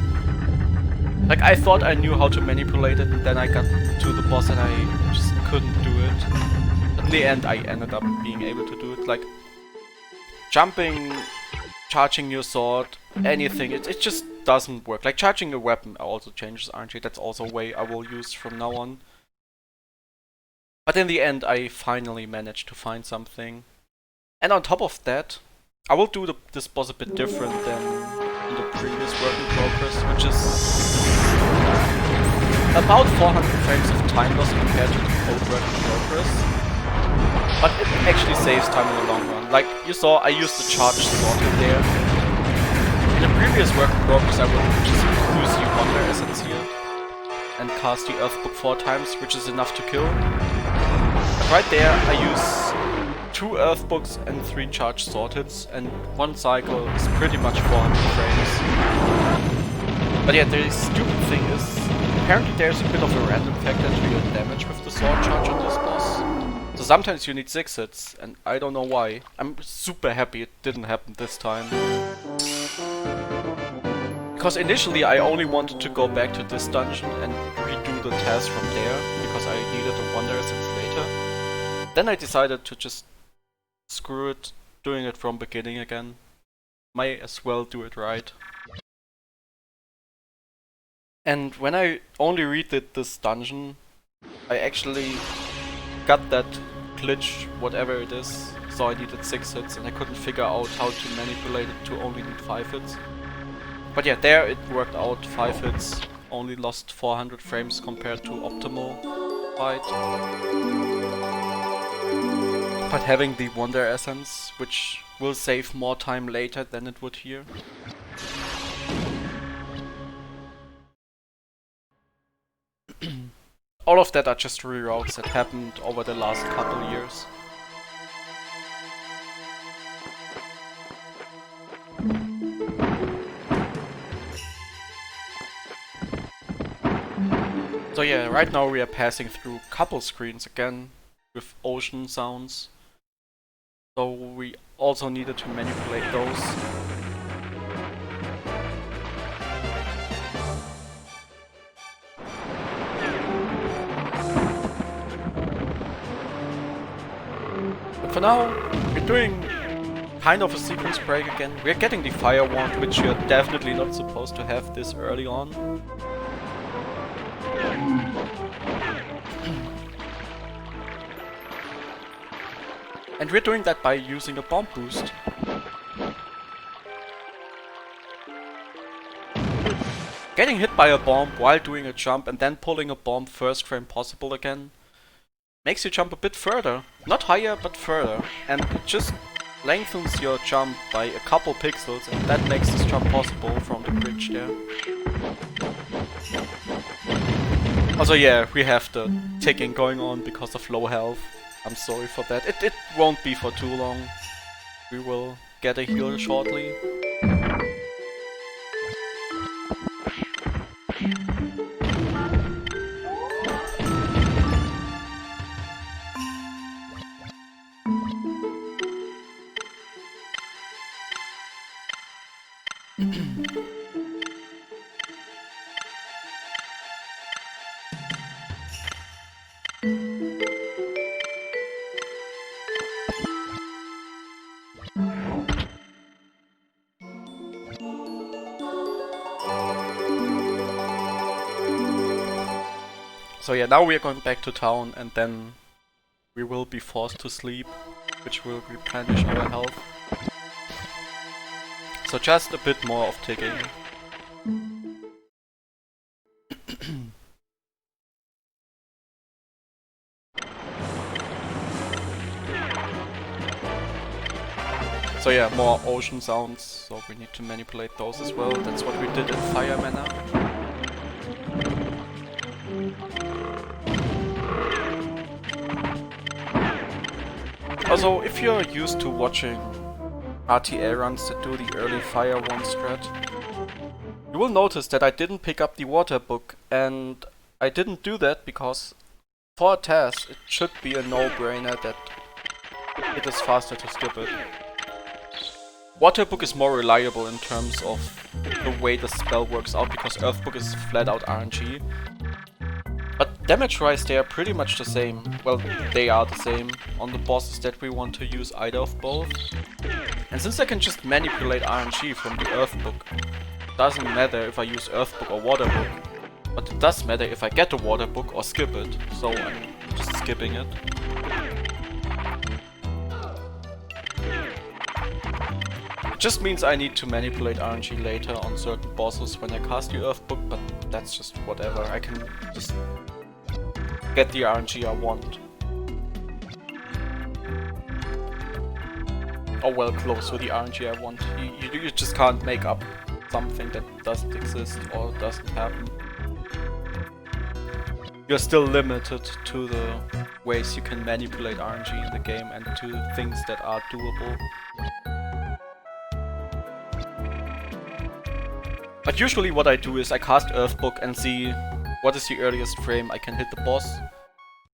Like, I thought I knew how to manipulate it, and then I got to the boss and I just couldn't do it. In the end, I ended up being able to do it. Like, jumping, charging your sword, anything, it just doesn't work. Like charging a weapon also changes RNG, that's also a way I will use from now on. But in the end I finally managed to find something. And on top of that, I will do this boss a bit different than in the previous work in progress, which is about 400 frames of time loss compared to the old work in progress. But it actually saves time in the long run. Like you saw, I used the charge sword in there. In the previous work in progress I will just use the Wonder Essence here and cast the Earth Book 4 times, which is enough to kill. But right there I use 2 Earth Books and 3 charged sword hits, and one cycle is pretty much 400 frames. But yeah, the stupid thing is, apparently there's a bit of a random factor to your damage with the sword charge on this boss. So sometimes you need 6 hits, and I don't know why. I'm super happy it didn't happen this time. Because initially I only wanted to go back to this dungeon and redo the TAS from there, because I needed a Wonder Essence later. Then I decided to just screw it, doing it from beginning again. Might as well do it right. And when I only redid this dungeon, I actually got that glitch, whatever it is, so I needed 6 hits and I couldn't figure out how to manipulate it to only need 5 hits. But yeah, there it worked out, 5 hits, only lost 400 frames compared to optimal fight. But having the Wonder Essence, which will save more time later than it would here. All of that are just reroutes that happened over the last couple years. So yeah, right now we are passing through couple screens again with ocean sounds. So we also needed to manipulate those. But for now, we're doing kind of a sequence break again. We're getting the fire wand, which you're definitely not supposed to have this early on. And we're doing that by using a bomb boost. Getting hit by a bomb while doing a jump and then pulling a bomb first frame possible again makes you jump a bit further. Not higher, but further. And it just lengthens your jump by a couple pixels, and that makes this jump possible from the bridge there. Also yeah, we have the ticking going on because of low health. I'm sorry for that. It won't be for too long. We will get a heal shortly. So yeah, now we are going back to town, and then we will be forced to sleep, which will replenish our health. So just a bit more of ticking. So yeah, more ocean sounds, so we need to manipulate those as well. That's what we did in Fire Manor. Also, if you're used to watching RTA runs that do the early Fire 1 strat, you will notice that I didn't pick up the water book, and I didn't do that because for a TAS it should be a no-brainer that it is faster to skip it. Water book is more reliable in terms of the way the spell works out, because Earth book is flat out RNG. But damage-wise they are pretty much the same. Well, they are the same on the bosses that we want to use either of both. And since I can just manipulate RNG from the Earth book, it doesn't matter if I use Earth book or Water book, but it does matter if I get the Water book or skip it, so I'm just skipping it. It just means I need to manipulate RNG later on certain bosses when I cast the Earth book, but that's just whatever. I can just get the RNG I want. Or well, close to the RNG I want. You just can't make up something that doesn't exist or doesn't happen. You're still limited to the ways you can manipulate RNG in the game and to things that are doable. But usually what I do is I cast Earthbook and see what is the earliest frame I can hit the boss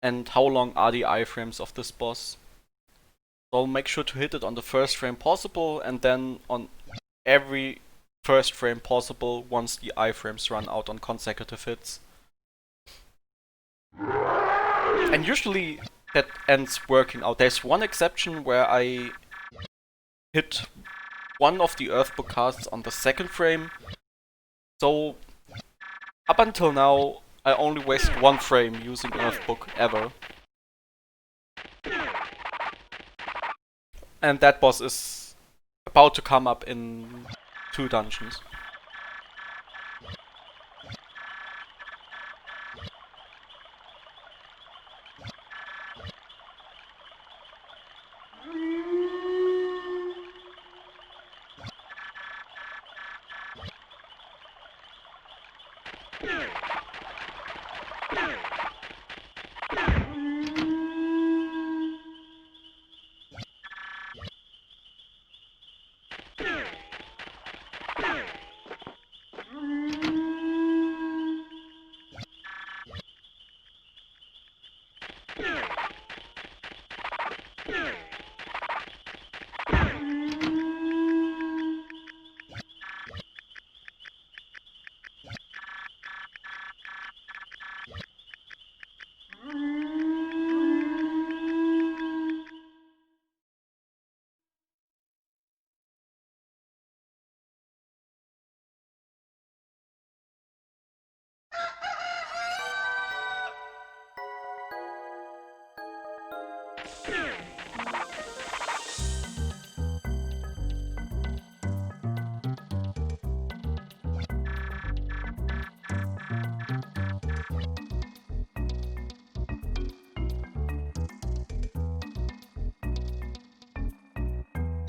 and how long are the iframes of this boss. So I'll make sure to hit it on the first frame possible and then on every first frame possible once the iframes run out on consecutive hits. And usually that ends working out. There's one exception where I hit one of the Earthbook casts on the second frame. So up until now I only wasted one frame using Earthbook ever. And that boss is about to come up in 2 dungeons.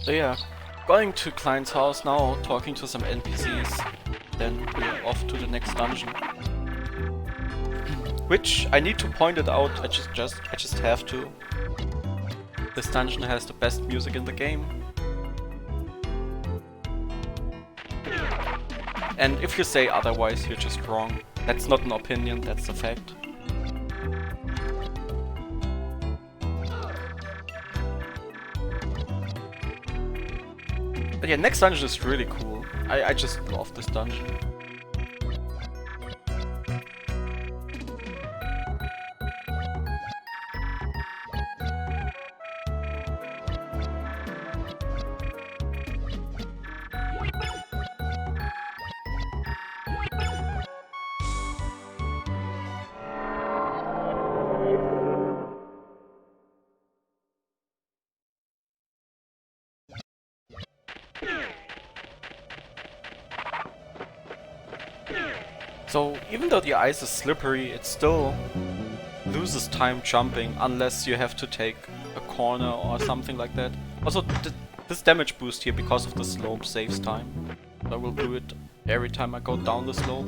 So yeah, going to client's house now, talking to some NPCs, then we're off to the next dungeon. Which, I need to point it out, I just have to. This dungeon has the best music in the game. And if you say otherwise, you're just wrong. That's not an opinion, that's a fact. But yeah, next dungeon is really cool. I just love this dungeon. So, even though the ice is slippery, it still loses time jumping unless you have to take a corner or something like that. Also, this damage boost here, because of the slope, saves time. So I will do it every time I go down the slope.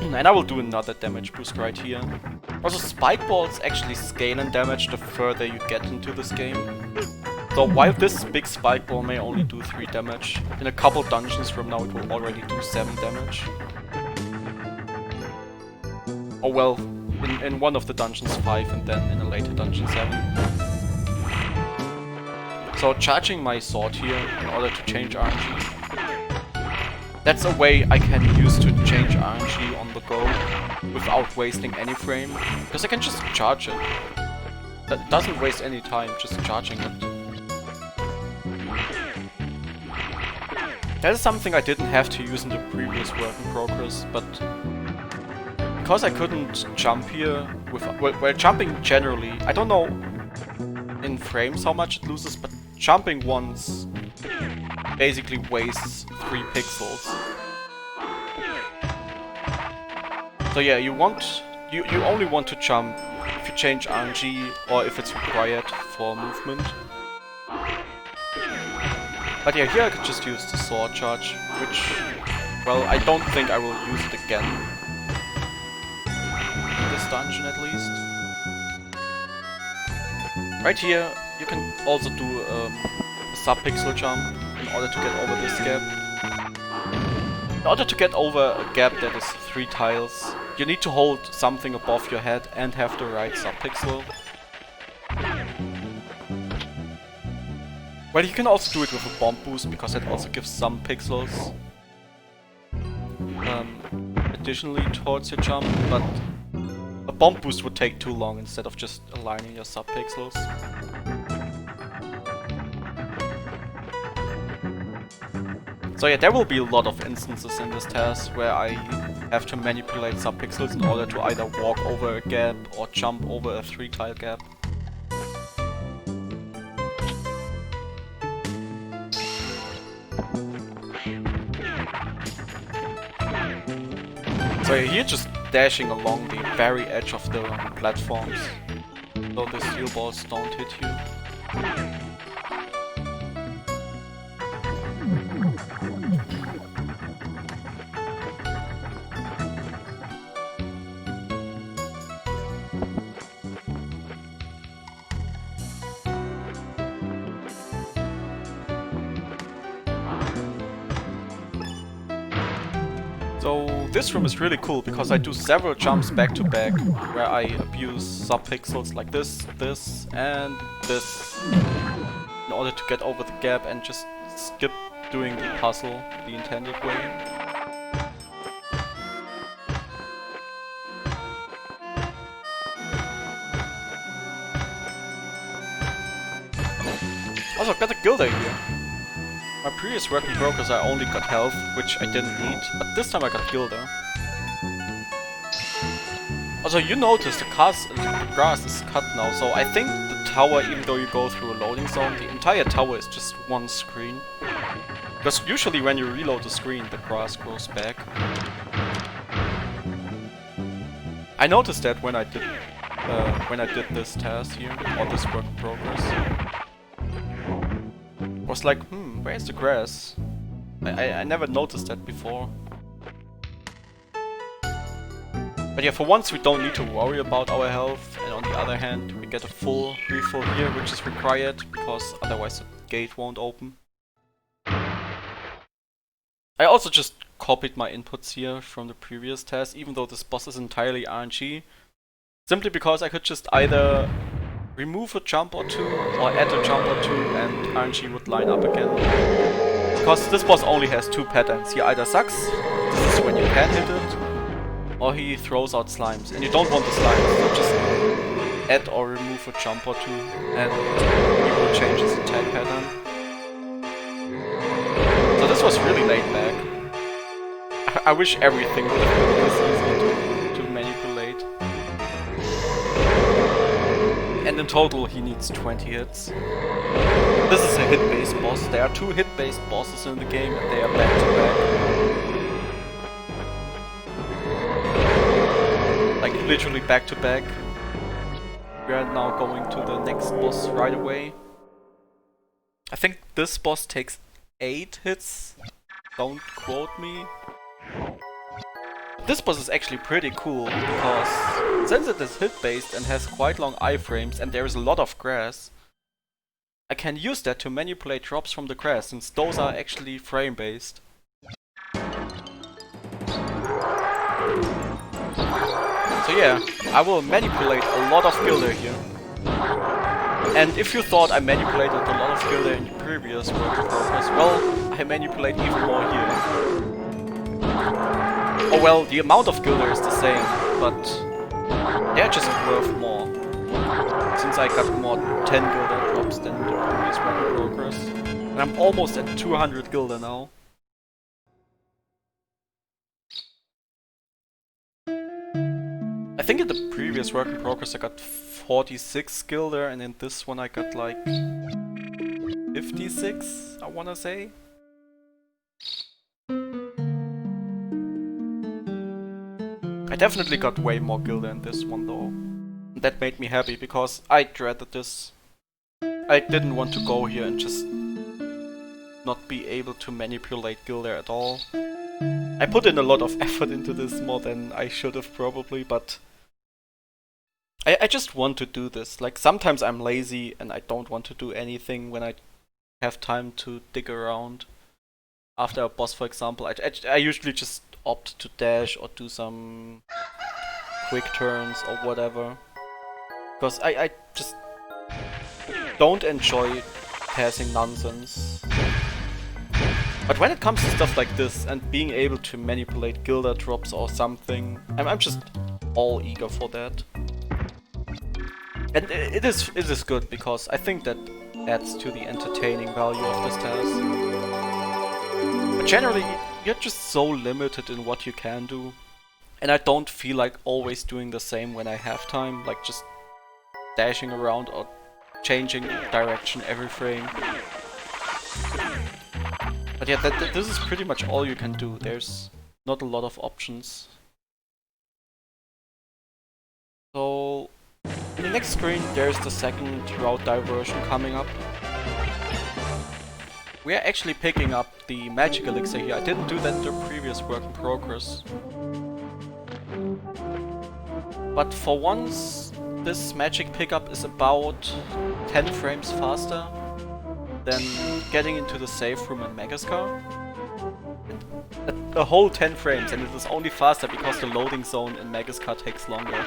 And I will do another damage boost right here. Also, spike balls actually scale in damage the further you get into this game. So while this big spike ball may only do 3 damage, in a couple dungeons from now it will already do 7 damage. Oh well, in one of the dungeons 5 and then in a later dungeon 7. So charging my sword here in order to change RNG. That's a way I can use to change RNG on the go without wasting any frame, because I can just charge it. That doesn't waste any time, just charging it. That is something I didn't have to use in the previous work in progress, but because I couldn't jump here with well, jumping generally, I don't know in frames how much it loses, but jumping once basically wastes 3 pixels. So yeah, you only want to jump if you change RNG or if it's required for movement. But yeah, here I could just use the sword charge, which, well, I don't think I will use it again. In this dungeon at least. Right here, you can also do a sub-pixel jump in order to get over this gap. In order to get over a gap that is 3 tiles, you need to hold something above your head and have the right sub-pixel. Well, you can also do it with a bomb boost, because that also gives some pixels additionally towards your jump, but a bomb boost would take too long instead of just aligning your sub-pixels. So yeah, there will be a lot of instances in this TAS where I have to manipulate sub-pixels in order to either walk over a gap or jump over a 3-tile gap. So here just dashing along the very edge of the platforms, so the steel balls don't hit you. So this room is really cool because I do several jumps back to back where I abuse sub-pixels like this, and this in order to get over the gap and just skip doing the puzzle the intended way. Also got a Gilda here. My previous work in progress I only got health, which I didn't need, but this time I got Gilda. Also, you notice the grass is cut now, so I think the tower, even though you go through a loading zone, the entire tower is just one screen. Because usually when you reload the screen, the grass grows back. I noticed that when I did this task here, or this work in progress. I was like, where's the grass? I never noticed that before. But yeah, for once we don't need to worry about our health, and on the other hand, we get a full refill here, which is required, because otherwise the gate won't open. I also just copied my inputs here from the previous task, even though this boss is entirely RNG, simply because I could just either remove a jump or two, or add a jump or two, and RNG would line up again. Because this boss only has 2 patterns. He either sucks, this is when you can hit it, or he throws out slimes. And you don't want the slimes, so just add or remove a jump or two, and he will change his attack pattern. So this was really laid back. I wish everything would have been this easy to manipulate. And in total he needs 20 hits. This is a hit-based boss. There are 2 hit-based bosses in the game and they are back to back. Like literally back to back. We are now going to the next boss right away. I think this boss takes 8 hits. Don't quote me. This boss is actually pretty cool, because since it is hit-based and has quite long iframes and there is a lot of grass, I can use that to manipulate drops from the grass, since those are actually frame-based. So yeah, I will manipulate a lot of Gilda here. And if you thought I manipulated a lot of Gilda in the previous work in progress, well, I manipulate even more here. Oh well, the amount of gilder is the same, but they're just worth more. Since I got more 10 gilder drops than the previous work in progress. And I'm almost at 200 gilder now. I think in the previous work in progress I got 46 gilder, and in this one I got like 56, I wanna say. I definitely got way more gilder in this one though. And that made me happy because I dreaded this. I didn't want to go here and just not be able to manipulate gilder at all. I put in a lot of effort into this, more than I should have probably, but I just want to do this. Like, sometimes I'm lazy and I don't want to do anything when I have time to dig around. After a boss, for example, I usually just opt to dash or do some quick turns or whatever. Because I just don't enjoy passing nonsense. But when it comes to stuff like this and being able to manipulate gilder drops or something, I'm just all eager for that. And it is good because I think that adds to the entertaining value of this task. But generally, you're just so limited in what you can do. And I don't feel like always doing the same when I have time, like just dashing around or changing direction every frame. But yeah, this is pretty much all you can do. There's not a lot of options. So, in the next screen there's the second route diversion coming up. We are actually picking up the magic elixir here. I didn't do that in the previous work in progress. But for once, this magic pickup is about 10 frames faster than getting into the safe room in Megascar. A whole 10 frames, and it is only faster because the loading zone in Megascar takes longer.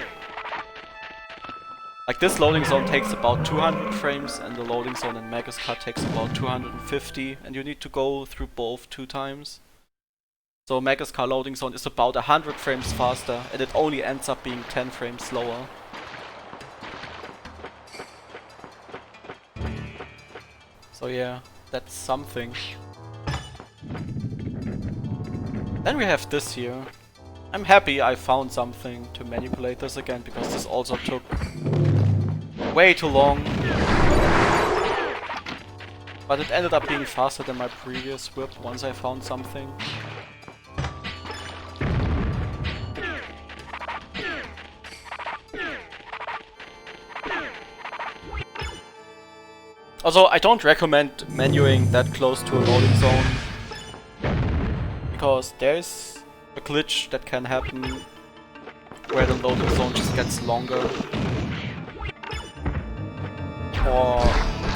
Like, this loading zone takes about 200 frames and the loading zone in Megascar takes about 250, and you need to go through both 2 times. So Megascar loading zone is about 100 frames faster and it only ends up being 10 frames slower. So yeah, that's something. Then we have this here. I'm happy I found something to manipulate this again, because this also took way too long. But it ended up being faster than my previous whip once I found something. Also, I don't recommend menuing that close to a loading zone, because there's a glitch that can happen where the loading zone just gets longer. Or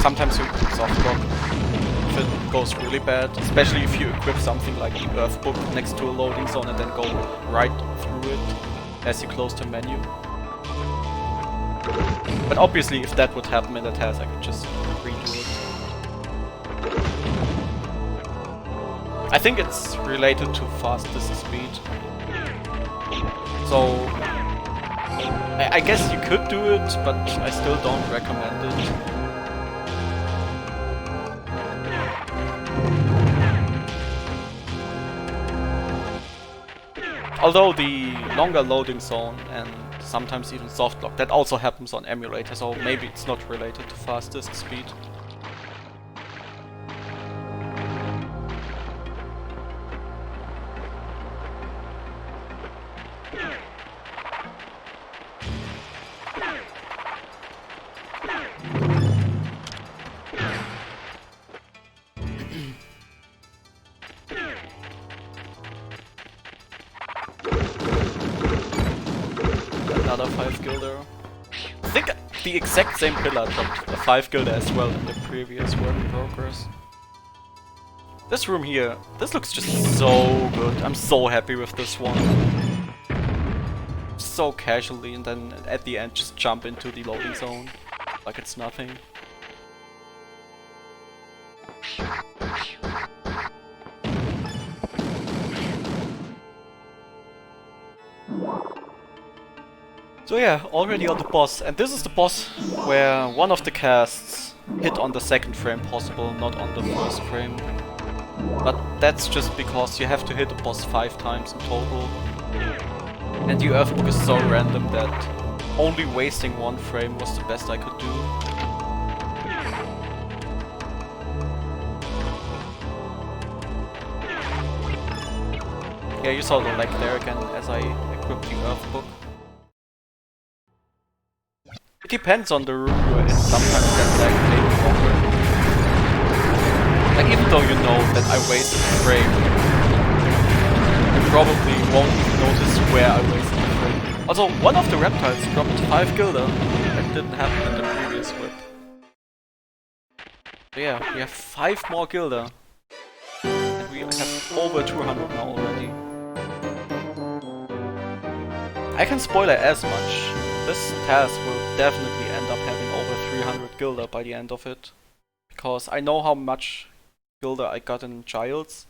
sometimes you soft block if it goes really bad, especially if you equip something like the Earth Book next to a loading zone and then go right through it as you close the menu. But obviously, if that would happen in the TAS, I could just redo it. I think it's related to fastest speed. So I guess you could do it, but I still don't recommend it. Although the longer loading zone and sometimes even soft lock, that also happens on emulator, so maybe it's not related to fastest speed. Another 5 gilder. I think the exact same pillar dropped a 5 gilder as well in the previous work in progress. This room here, this looks just so good. I'm so happy with this one. So casually, and then at the end just jump into the loading zone like it's nothing. So yeah, already on the boss, and this is the boss where one of the casts hit on the second frame possible, not on the first frame. But that's just because you have to hit the boss 5 times in total. And the Earthbook is so random that only wasting 1 frame was the best I could do. Yeah, you saw the lag there again as I equipped the Earthbook. It depends on the room you're in, sometimes that lag may be longer. Like, even though you know that I wasted a frame, you probably won't even notice where I wasted a frame. Also, one of the reptiles dropped 5 gilder. That didn't happen in the previous whip. So yeah, we have 5 more gilder. And we have over 200 now already. I can spoiler as much. This TAS will definitely end up having over 300 gilder by the end of it. Because I know how much gilder I got in GILES,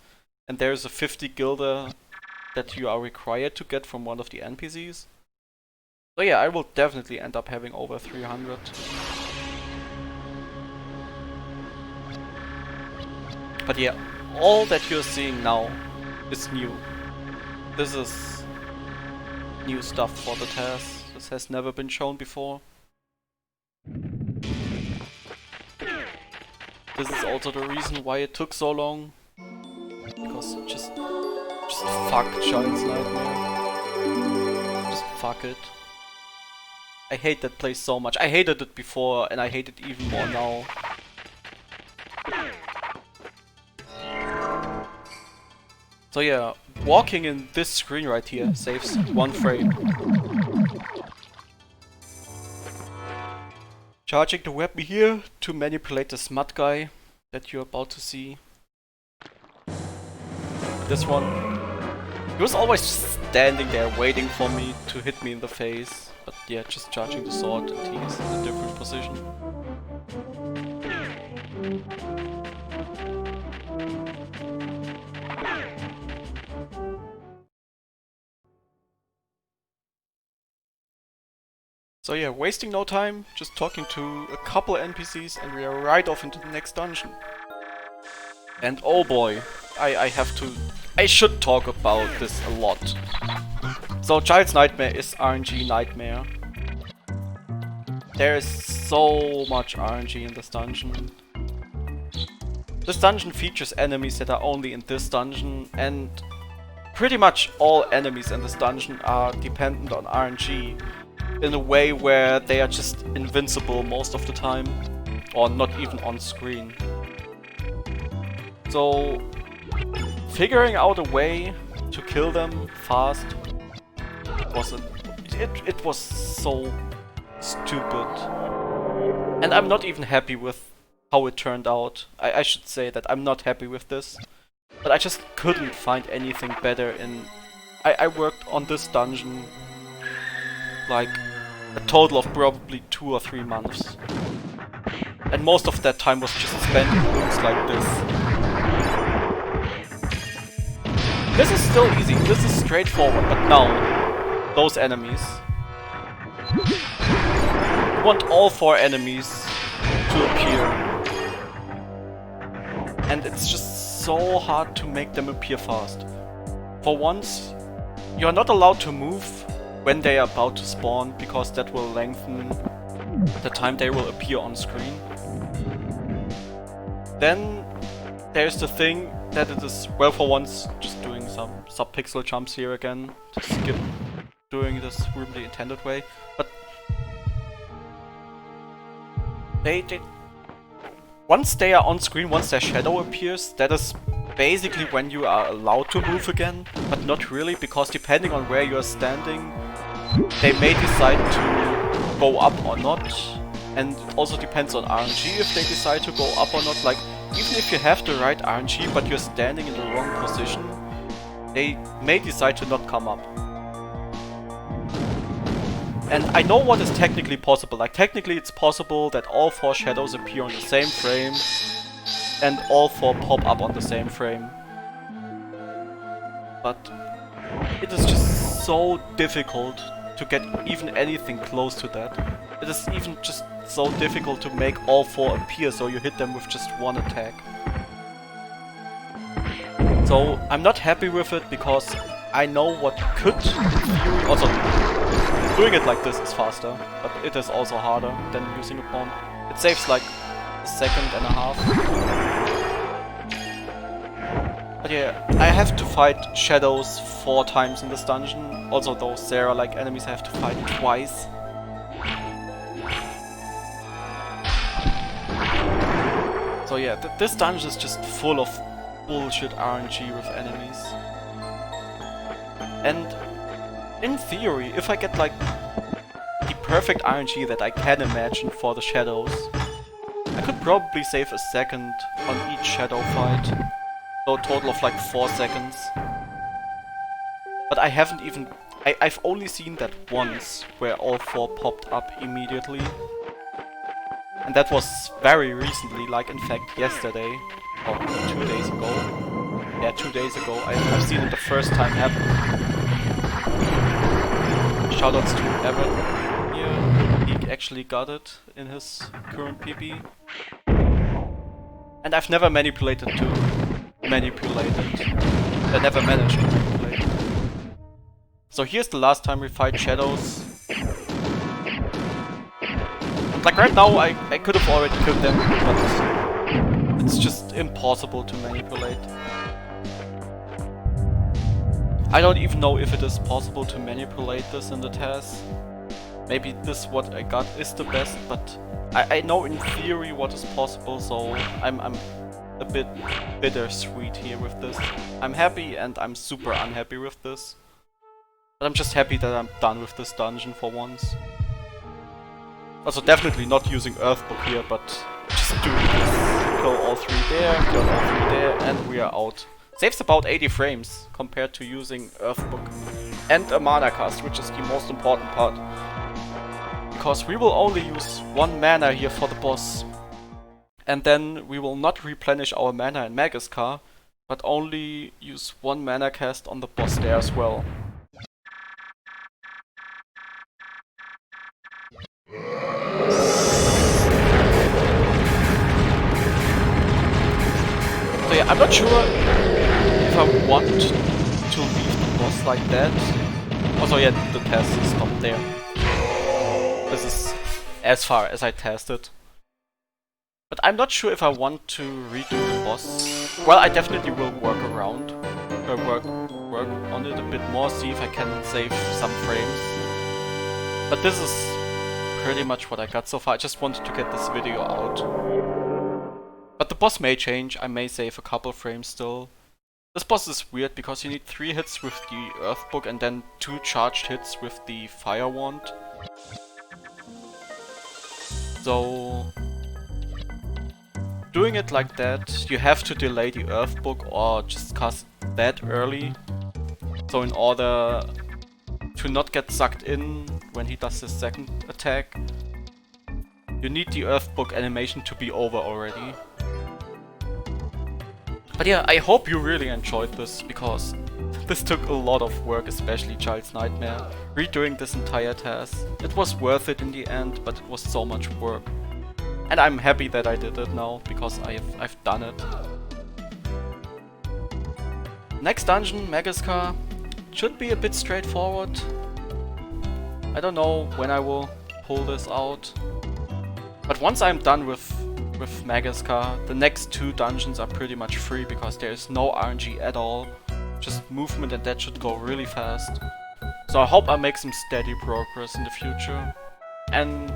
and there's a 50 gilder that you are required to get from one of the NPCs. So yeah, I will definitely end up having over 300. But yeah, all that you're seeing now is new. This is new stuff for the TAS. This has never been shown before. This is also the reason why it took so long. Because just fuck Giant's Nightmare. Just fuck it. I hate that place so much. I hated it before and I hate it even more now. So yeah, walking in this screen right here saves 1 frame. Charging the weapon here to manipulate the smut guy that you're about to see. This one. He was always standing there waiting for me to hit me in the face. But yeah, just charging the sword and he is in a different position. So yeah, wasting no time, just talking to a couple NPCs and we are right off into the next dungeon. And oh boy, I should talk about this a lot. So Giant's Nightmare is RNG Nightmare. There is so much RNG in this dungeon. This dungeon features enemies that are only in this dungeon, and pretty much all enemies in this dungeon are dependent on RNG. In a way where they are just invincible most of the time, or not even on screen. So, figuring out a way to kill them fast it was so stupid. And I'm not even happy with how it turned out. I should say that I'm not happy with this. But I just couldn't find anything better in... I worked on this dungeon like a total of probably 2 or 3 months. And most of that time was just spent in rooms like this. This is still easy, this is straightforward, but now, those enemies. You want all 4 enemies to appear. And it's just so hard to make them appear fast. For once, you're not allowed to move when they are about to spawn, because that will lengthen the time they will appear on screen. Then there's the thing that it is, well, for once, just doing some sub-pixel jumps here again, to skip doing this room the intended way, but they once they are on screen, once their shadow appears, that is basically when you are allowed to move again, but not really, because depending on where you're standing, they may decide to go up or not, and it also depends on RNG if they decide to go up or not. Like, even if you have the right RNG but you're standing in the wrong position, they may decide to not come up. And I know what is technically possible. Like, technically it's possible that all 4 shadows appear on the same frame and all 4 pop up on the same frame. But it is just so difficult to get even anything close to that. It is even just so difficult to make all 4 appear, so you hit them with just 1 attack. So I'm not happy with it because I know what could in theory. Also, doing it like this is faster, but it is also harder than using a pawn. It saves like a second and a half. But yeah, I have to fight shadows 4 times in this dungeon. Also those Sarah-like enemies I have to fight twice. So yeah, this dungeon is just full of bullshit RNG with enemies. And in theory, if I get like the perfect RNG that I can imagine for the shadows, I could probably save a second on each shadow fight. So a total of like 4 seconds. But I haven't even... I've only seen that once, where all 4 popped up immediately. And that was very recently, like in fact yesterday, or 2 days ago. Yeah, 2 days ago, I've seen it the first time happen. Shoutouts to Evan here, he actually got it in his current PP. And I've never manipulated to manipulate it. I never managed to manipulate it. So here's the last time we fight shadows. Like right now I could have already killed them, but it's just impossible to manipulate. I don't even know if it is possible to manipulate this in the TAS. Maybe this what I got is the best, but I know in theory what is possible, so I'm a bit bittersweet here with this. I'm happy and I'm super unhappy with this. But I'm just happy that I'm done with this dungeon for once. Also definitely not using Earthbook here, but just doing this. Kill all 3 there, kill all 3 there, and we are out. Saves about 80 frames compared to using Earthbook. And a mana cost, which is the most important part. Because we will only use 1 mana here for the boss. And then we will not replenish our mana in Magiscar, but only use 1 mana cast on the boss there as well. So yeah, I'm not sure if I want to leave the boss like that. Also yeah, the test is stopped there. This is as far as I tested. But I'm not sure if I want to redo the boss. Well, I definitely will work around. Work on it a bit more, see if I can save some frames. But this is pretty much what I got so far. I just wanted to get this video out. But the boss may change, I may save a couple frames still. This boss is weird because you need 3 hits with the Earthbook and then 2 charged hits with the Fire Wand. So doing it like that, you have to delay the Earthbook or just cast that early. So in order to not get sucked in when he does his second attack, you need the Earthbook animation to be over already. But yeah, I hope you really enjoyed this, because this took a lot of work, especially Child's Nightmare. Redoing this entire task. It was worth it in the end, but it was so much work. And I'm happy that I did it now, because I've done it. Next dungeon, Magiscar, should be a bit straightforward. I don't know when I will pull this out. But once I'm done with Magiscar, the next 2 dungeons are pretty much free because there is no RNG at all. Just movement, and that should go really fast. So I hope I make some steady progress in the future. And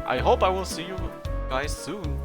I hope I will see you guys soon.